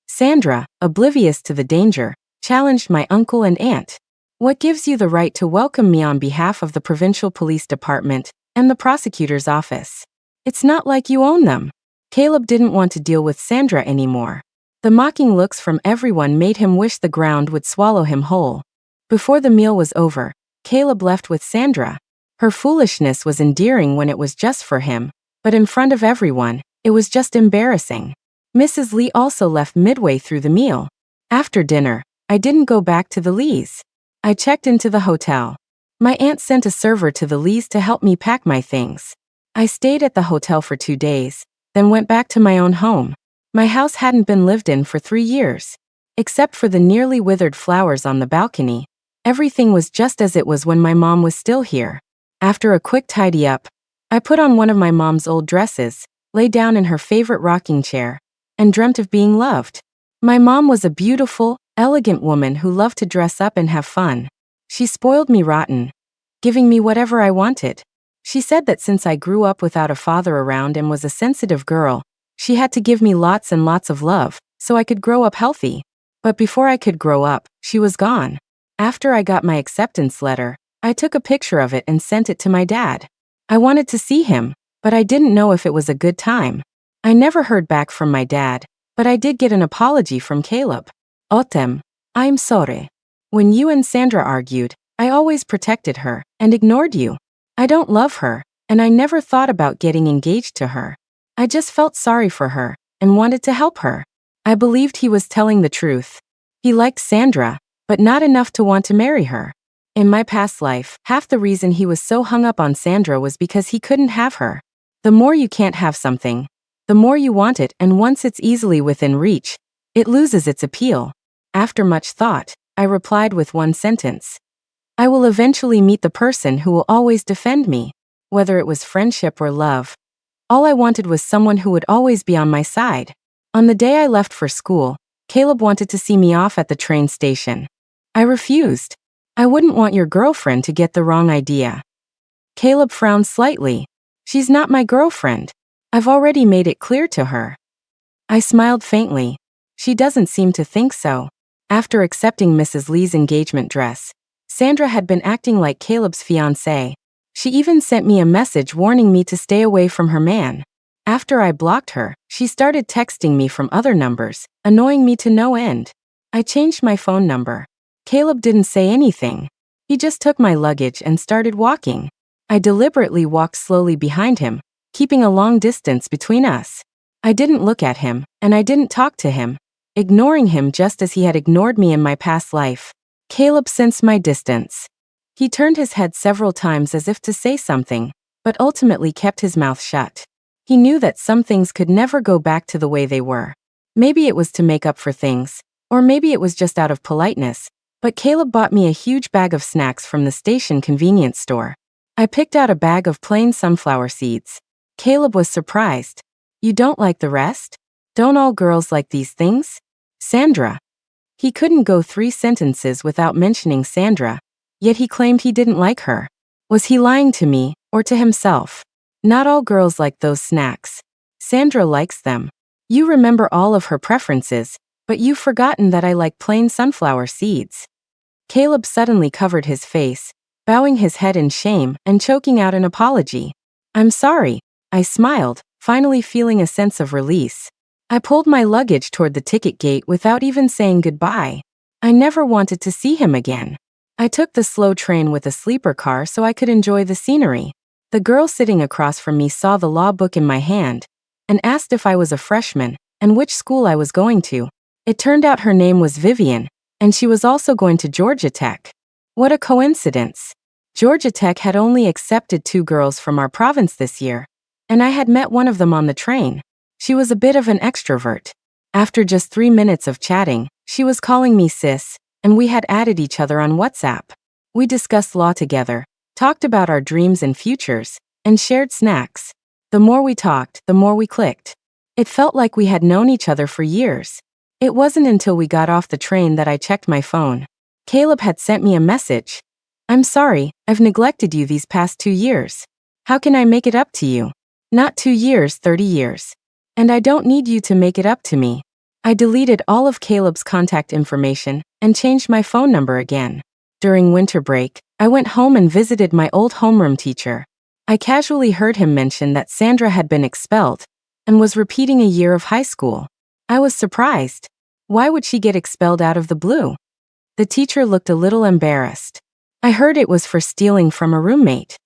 Speaker 1: Sandra, oblivious to the danger, challenged my uncle and aunt. What gives you the right to welcome me on behalf of the Provincial Police Department and the prosecutor's office? It's not like you own them. Caleb didn't want to deal with Sandra anymore. The mocking looks from everyone made him wish the ground would swallow him whole. Before the meal was over, Caleb left with Sandra. Her foolishness was endearing when it was just for him, but in front of everyone, it was just embarrassing. Mrs. Lee also left midway through the meal. After dinner, I didn't go back to the Lees. I checked into the hotel. My aunt sent a server to the Lees to help me pack my things. I stayed at the hotel for 2 days, then went back to my own home. My house hadn't been lived in for 3 years. Except for the nearly withered flowers on the balcony, everything was just as it was when my mom was still here. After a quick tidy up, I put on one of my mom's old dresses, lay down in her favorite rocking chair, and dreamt of being loved. My mom was a beautiful, elegant woman who loved to dress up and have fun. She spoiled me rotten, giving me whatever I wanted. She said that since I grew up without a father around and was a sensitive girl, she had to give me lots and lots of love, so I could grow up healthy. But before I could grow up, she was gone. After I got my acceptance letter, I took a picture of it and sent it to my dad. I wanted to see him, but I didn't know if it was a good time. I never heard back from my dad, but I did get an apology from Caleb. Otem, I'm sorry. When you and Sandra argued, I always protected her and ignored you. I don't love her, and I never thought about getting engaged to her. I just felt sorry for her and wanted to help her. I believed he was telling the truth. He liked Sandra, but not enough to want to marry her. In my past life, half the reason he was so hung up on Sandra was because he couldn't have her. The more you can't have something, the more you want it, and once it's easily within reach, it loses its appeal. After much thought, I replied with one sentence. I will eventually meet the person who will always defend me, whether it was friendship or love. All I wanted was someone who would always be on my side. On the day I left for school, Caleb wanted to see me off at the train station. I refused. I wouldn't want your girlfriend to get the wrong idea. Caleb frowned slightly. She's not my girlfriend. I've already made it clear to her. I smiled faintly. She doesn't seem to think so. After accepting Mrs. Lee's engagement dress, Sandra had been acting like Caleb's fiancée. She even sent me a message warning me to stay away from her man. After I blocked her, she started texting me from other numbers, annoying me to no end. I changed my phone number. Caleb didn't say anything. He just took my luggage and started walking. I deliberately walked slowly behind him, keeping a long distance between us. I didn't look at him, and I didn't talk to him, ignoring him just as he had ignored me in my past life. Caleb sensed my distance. He turned his head several times as if to say something, but ultimately kept his mouth shut. He knew that some things could never go back to the way they were. Maybe it was to make up for things, or maybe it was just out of politeness, but Caleb bought me a huge bag of snacks from the station convenience store. I picked out a bag of plain sunflower seeds. Caleb was surprised. You don't like the rest? Don't all girls like these things? Sandra. He couldn't go 3 sentences without mentioning Sandra, yet he claimed he didn't like her. Was he lying to me, or to himself? Not all girls like those snacks. Sandra likes them. You remember all of her preferences, but you've forgotten that I like plain sunflower seeds. Caleb suddenly covered his face, bowing his head in shame and choking out an apology. I'm sorry, I smiled, finally feeling a sense of release. I pulled my luggage toward the ticket gate without even saying goodbye. I never wanted to see him again. I took the slow train with a sleeper car so I could enjoy the scenery. The girl sitting across from me saw the law book in my hand and asked if I was a freshman and which school I was going to. It turned out her name was Vivian, and she was also going to Georgia Tech. What a coincidence. Georgia Tech had only accepted 2 girls from our province this year, and I had met one of them on the train. She was a bit of an extrovert. After just 3 minutes of chatting, she was calling me sis, and we had added each other on WhatsApp. We discussed law together, talked about our dreams and futures, and shared snacks. The more we talked, the more we clicked. It felt like we had known each other for years. It wasn't until we got off the train that I checked my phone. Caleb had sent me a message. I'm sorry, I've neglected you these past 2 years. How can I make it up to you? Not 2 years, 30 years. And I don't need you to make it up to me. I deleted all of Caleb's contact information and changed my phone number again. During winter break, I went home and visited my old homeroom teacher. I casually heard him mention that Sandra had been expelled and was repeating a year of high school. I was surprised. Why would she get expelled out of the blue? The teacher looked a little embarrassed. I heard it was for stealing from a roommate.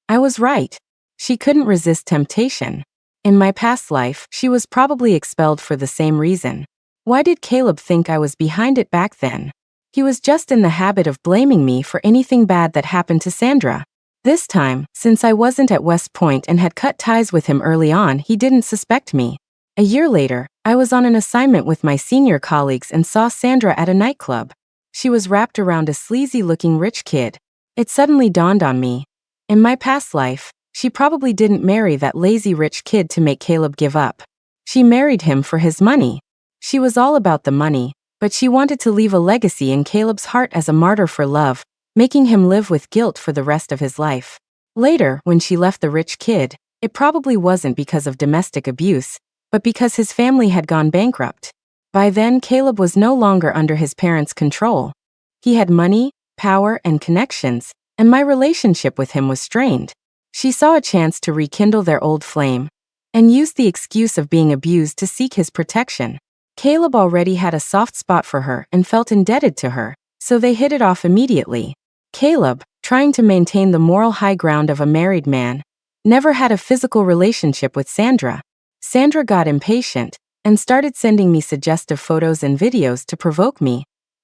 Speaker 1: I was right. She couldn't resist temptation. In my past life, she was probably expelled for the same reason. Why did Caleb think I was behind it back then? He was just in the habit of blaming me for anything bad that happened to Sandra. This time, since I wasn't at West Point and had cut ties with him early on, he didn't suspect me. A year later, I was on an assignment with my senior colleagues and saw Sandra at a nightclub. She was wrapped around a sleazy-looking rich kid. It suddenly dawned on me. In my past life, she probably didn't marry that lazy rich kid to make Caleb give up. She married him for his money. She was all about the money, but she wanted to leave a legacy in Caleb's heart as a martyr for love, making him live with guilt for the rest of his life. Later, when she left the rich kid, it probably wasn't because of domestic abuse, but because his family had gone bankrupt. By then, Caleb was no longer under his parents' control. He had money, power, and connections, and my relationship with him was strained. She saw a chance to rekindle their old flame, and used the excuse of being abused to seek his protection. Caleb already had a soft spot for her and felt indebted to her, so they hit it off immediately. Caleb, trying to maintain the moral high ground of a married man, never had a physical relationship with Sandra. Sandra got impatient and started sending me suggestive photos and videos to provoke me,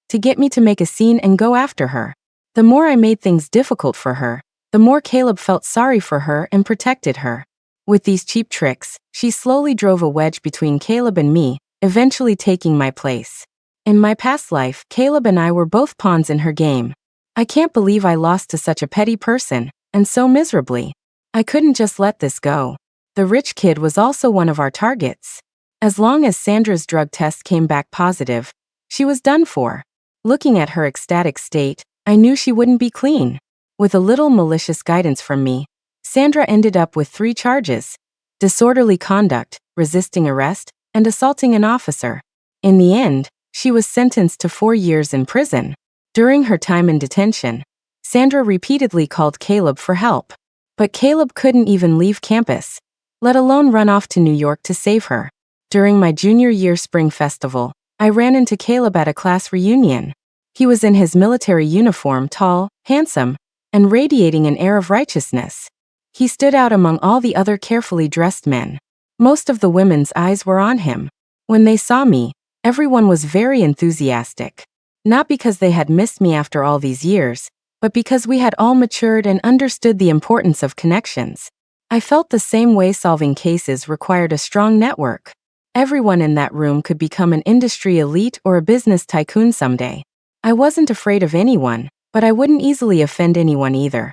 Speaker 1: to get me to make a scene and go after her. The more I made things difficult for her, the more Caleb felt sorry for her and protected her. With these cheap tricks, she slowly drove a wedge between Caleb and me, eventually taking my place. In my past life, Caleb and I were both pawns in her game. I can't believe I lost to such a petty person, and so miserably. I couldn't just let this go. The rich kid was also one of our targets. As long as Sandra's drug test came back positive, she was done for. Looking at her ecstatic state, I knew she wouldn't be clean. With a little malicious guidance from me, Sandra ended up with 3 charges: disorderly conduct, resisting arrest, and assaulting an officer. In the end, she was sentenced to 4 years in prison. During her time in detention, Sandra repeatedly called Caleb for help. But Caleb couldn't even leave campus, let alone run off to New York to save her. During my junior year spring festival, I ran into Caleb at a class reunion. He was in his military uniform, tall, handsome, and radiating an air of righteousness. He stood out among all the other carefully dressed men. Most of the women's eyes were on him. When they saw me, everyone was very enthusiastic. Not because they had missed me after all these years, but because we had all matured and understood the importance of connections. I felt the same way solving cases required a strong network. Everyone in that room could become an industry elite or a business tycoon someday. I wasn't afraid of anyone, but I wouldn't easily offend anyone either.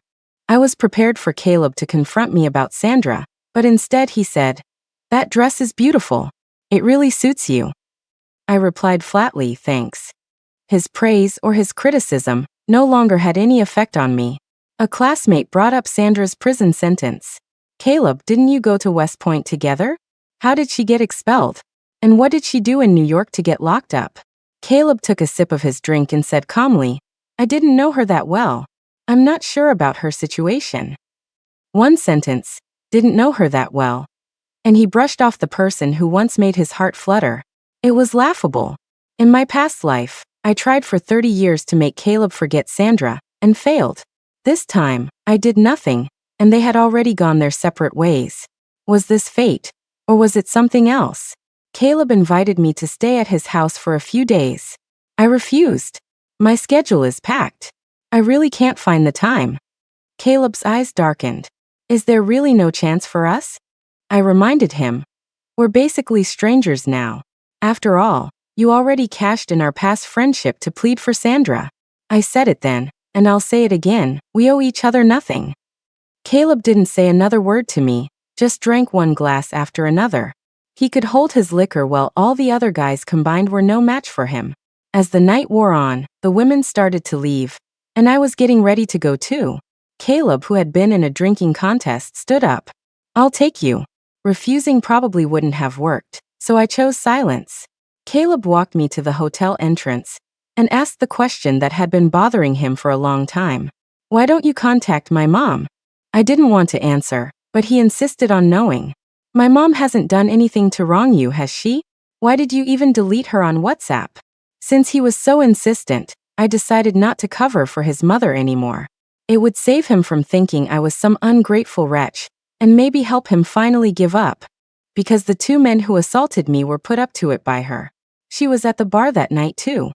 Speaker 1: I was prepared for Caleb to confront me about Sandra, but instead he said, "That dress is beautiful." It really suits you. I replied flatly, thanks. His praise or his criticism no longer had any effect on me. A classmate brought up Sandra's prison sentence. Caleb, didn't you go to West Point together? How did she get expelled? And what did she do in New York to get locked up? Caleb took a sip of his drink and said calmly, I didn't know her that well. I'm not sure about her situation. One sentence, didn't know her that well. And he brushed off the person who once made his heart flutter. It was laughable. In my past life, I tried for 30 years to make Caleb forget Sandra, and failed. This time, I did nothing, and they had already gone their separate ways. Was this fate? Or was it something else? Caleb invited me to stay at his house for a few days. I refused. My schedule is packed. I really can't find the time. Caleb's eyes darkened. Is there really no chance for us? I reminded him. We're basically strangers now. After all, you already cashed in our past friendship to plead for Sandra. I said it then, and I'll say it again, we owe each other nothing. Caleb didn't say another word to me, just drank one glass after another. He could hold his liquor while all the other guys combined were no match for him. As the night wore on, the women started to leave, and I was getting ready to go too. Caleb, who had been in a drinking contest, stood up. I'll take you. Refusing probably wouldn't have worked, so I chose silence. Caleb walked me to the hotel entrance and asked the question that had been bothering him for a long time. Why don't you contact my mom? I didn't want to answer, but he insisted on knowing. My mom hasn't done anything to wrong you, has she? Why did you even delete her on WhatsApp? Since he was so insistent, I decided not to cover for his mother anymore. It would save him from thinking I was some ungrateful wretch, and maybe help him finally give up. Because the two men who assaulted me were put up to it by her. She was at the bar that night too.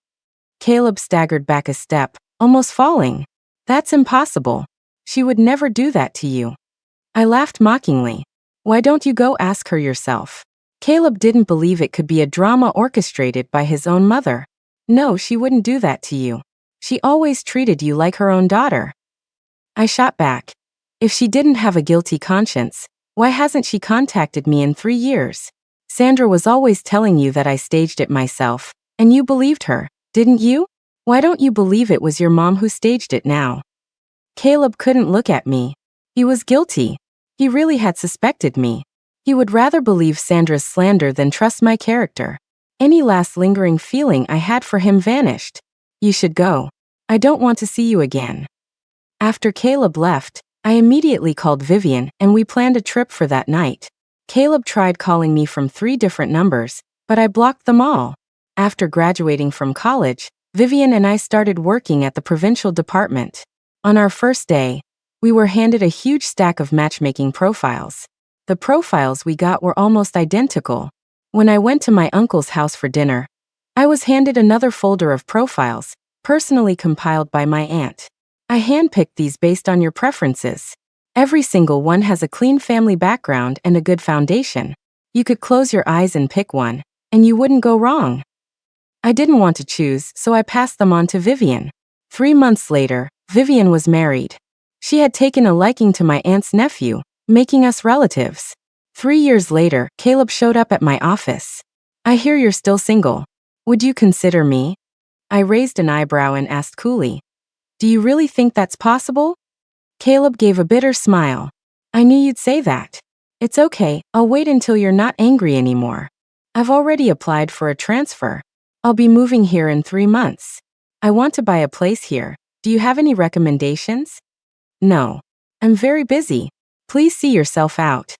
Speaker 1: Caleb staggered back a step, almost falling. That's impossible. She would never do that to you. I laughed mockingly. Why don't you go ask her yourself? Caleb didn't believe it could be a drama orchestrated by his own mother. No, she wouldn't do that to you. She always treated you like her own daughter. I shot back. If she didn't have a guilty conscience, why hasn't she contacted me in 3 years? Sandra was always telling you that I staged it myself, and you believed her, didn't you? Why don't you believe it was your mom who staged it now? Caleb couldn't look at me. He was guilty. He really had suspected me. He would rather believe Sandra's slander than trust my character. Any last lingering feeling I had for him vanished. You should go. I don't want to see you again. After Caleb left, I immediately called Vivian and we planned a trip for that night. Caleb tried calling me from 3 different numbers, but I blocked them all. After graduating from college, Vivian and I started working at the provincial department. On our first day, we were handed a huge stack of matchmaking profiles. The profiles we got were almost identical. When I went to my uncle's house for dinner, I was handed another folder of profiles, personally compiled by my aunt. I handpicked these based on your preferences. Every single one has a clean family background and a good foundation. You could close your eyes and pick one, and you wouldn't go wrong. I didn't want to choose, so I passed them on to Vivian. 3 months later, Vivian was married. She had taken a liking to my aunt's nephew, making us relatives. 3 years later, Caleb showed up at my office. I hear you're still single. Would you consider me? I raised an eyebrow and asked coolly. Do you really think that's possible? Caleb gave a bitter smile. I knew you'd say that. It's okay, I'll wait until you're not angry anymore. I've already applied for a transfer. I'll be moving here in 3 months. I want to buy a place here. Do you have any recommendations? No. I'm very busy. Please see yourself out.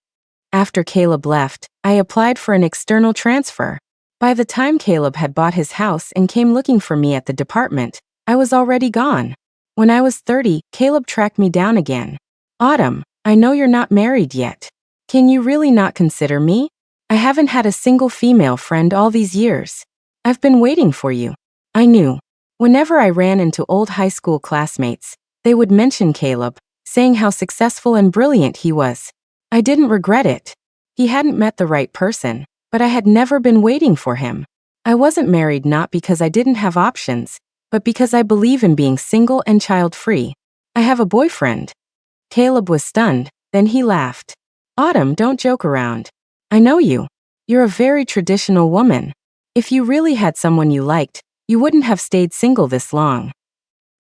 Speaker 1: After Caleb left, I applied for an external transfer. By the time Caleb had bought his house and came looking for me at the department, I was already gone. When I was 30, Caleb tracked me down again. Autumn, I know you're not married yet. Can you really not consider me? I haven't had a single female friend all these years. I've been waiting for you. I knew. Whenever I ran into old high school classmates, they would mention Caleb, saying how successful and brilliant he was. I didn't regret it. He hadn't met the right person, but I had never been waiting for him. I wasn't married not because I didn't have options, but because I believe in being single and child-free. I have a boyfriend. Caleb was stunned, then he laughed. Autumn, don't joke around. I know you. You're a very traditional woman. If you really had someone you liked, you wouldn't have stayed single this long.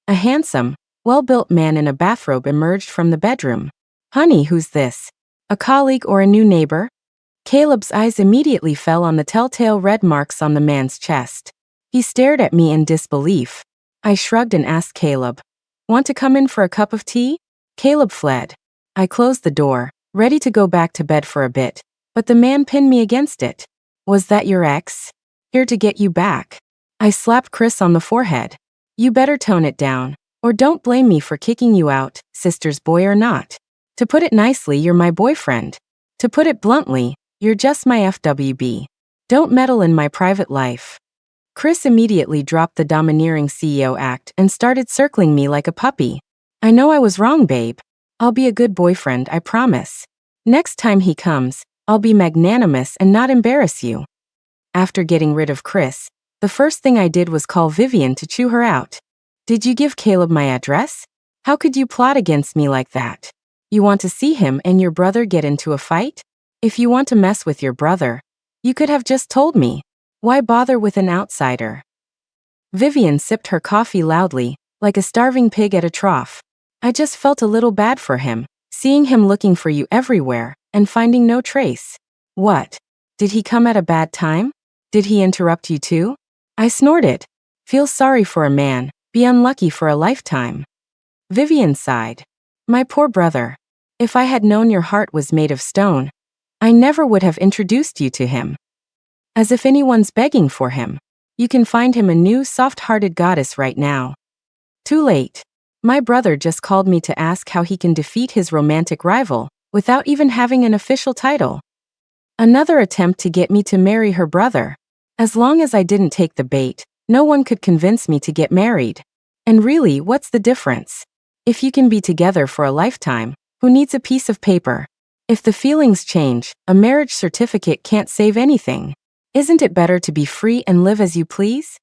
Speaker 1: A handsome, well-built man in a bathrobe emerged from the bedroom. Honey, who's this? A colleague or a new neighbor? Caleb's eyes immediately fell on the telltale red marks on the man's chest. He stared at me in disbelief. I shrugged and asked Caleb, "Want to come in for a cup of tea?" Caleb fled. I closed the door, ready to go back to bed for a bit, but the man pinned me against it. "Was that your ex? Here to get you back." I slapped Chris on the forehead. "You better tone it down, or don't blame me for kicking you out, sister's boy or not. To put it nicely, you're my boyfriend. To put it bluntly, you're just my FWB. Don't meddle in my private life." Chris immediately dropped the domineering CEO act and started circling me like a puppy. "I know I was wrong, babe. I'll be a good boyfriend, I promise. Next time he comes, I'll be magnanimous and not embarrass you." After getting rid of Chris, the first thing I did was call Vivian to chew her out. "Did you give Caleb my address? How could you plot against me like that? You want to see him and your brother get into a fight? If you want to mess with your brother, you could have just told me. Why bother with an outsider?" Vivian sipped her coffee loudly, like a starving pig at a trough. "I just felt a little bad for him, seeing him looking for you everywhere, and finding no trace." "What? Did he come at a bad time? Did he interrupt you too?" I snorted. "Feel sorry for a man, be unlucky for a lifetime." Vivian sighed. "My poor brother. If I had known your heart was made of stone, I never would have introduced you to him. As if anyone's begging for him. You can find him a new soft-hearted goddess right now." Too late. My brother just called me to ask how he can defeat his romantic rival, without even having an official title. Another attempt to get me to marry her brother. As long as I didn't take the bait, no one could convince me to get married. And really, what's the difference? If you can be together for a lifetime, who needs a piece of paper? If the feelings change, a marriage certificate can't save anything. Isn't it better to be free and live as you please?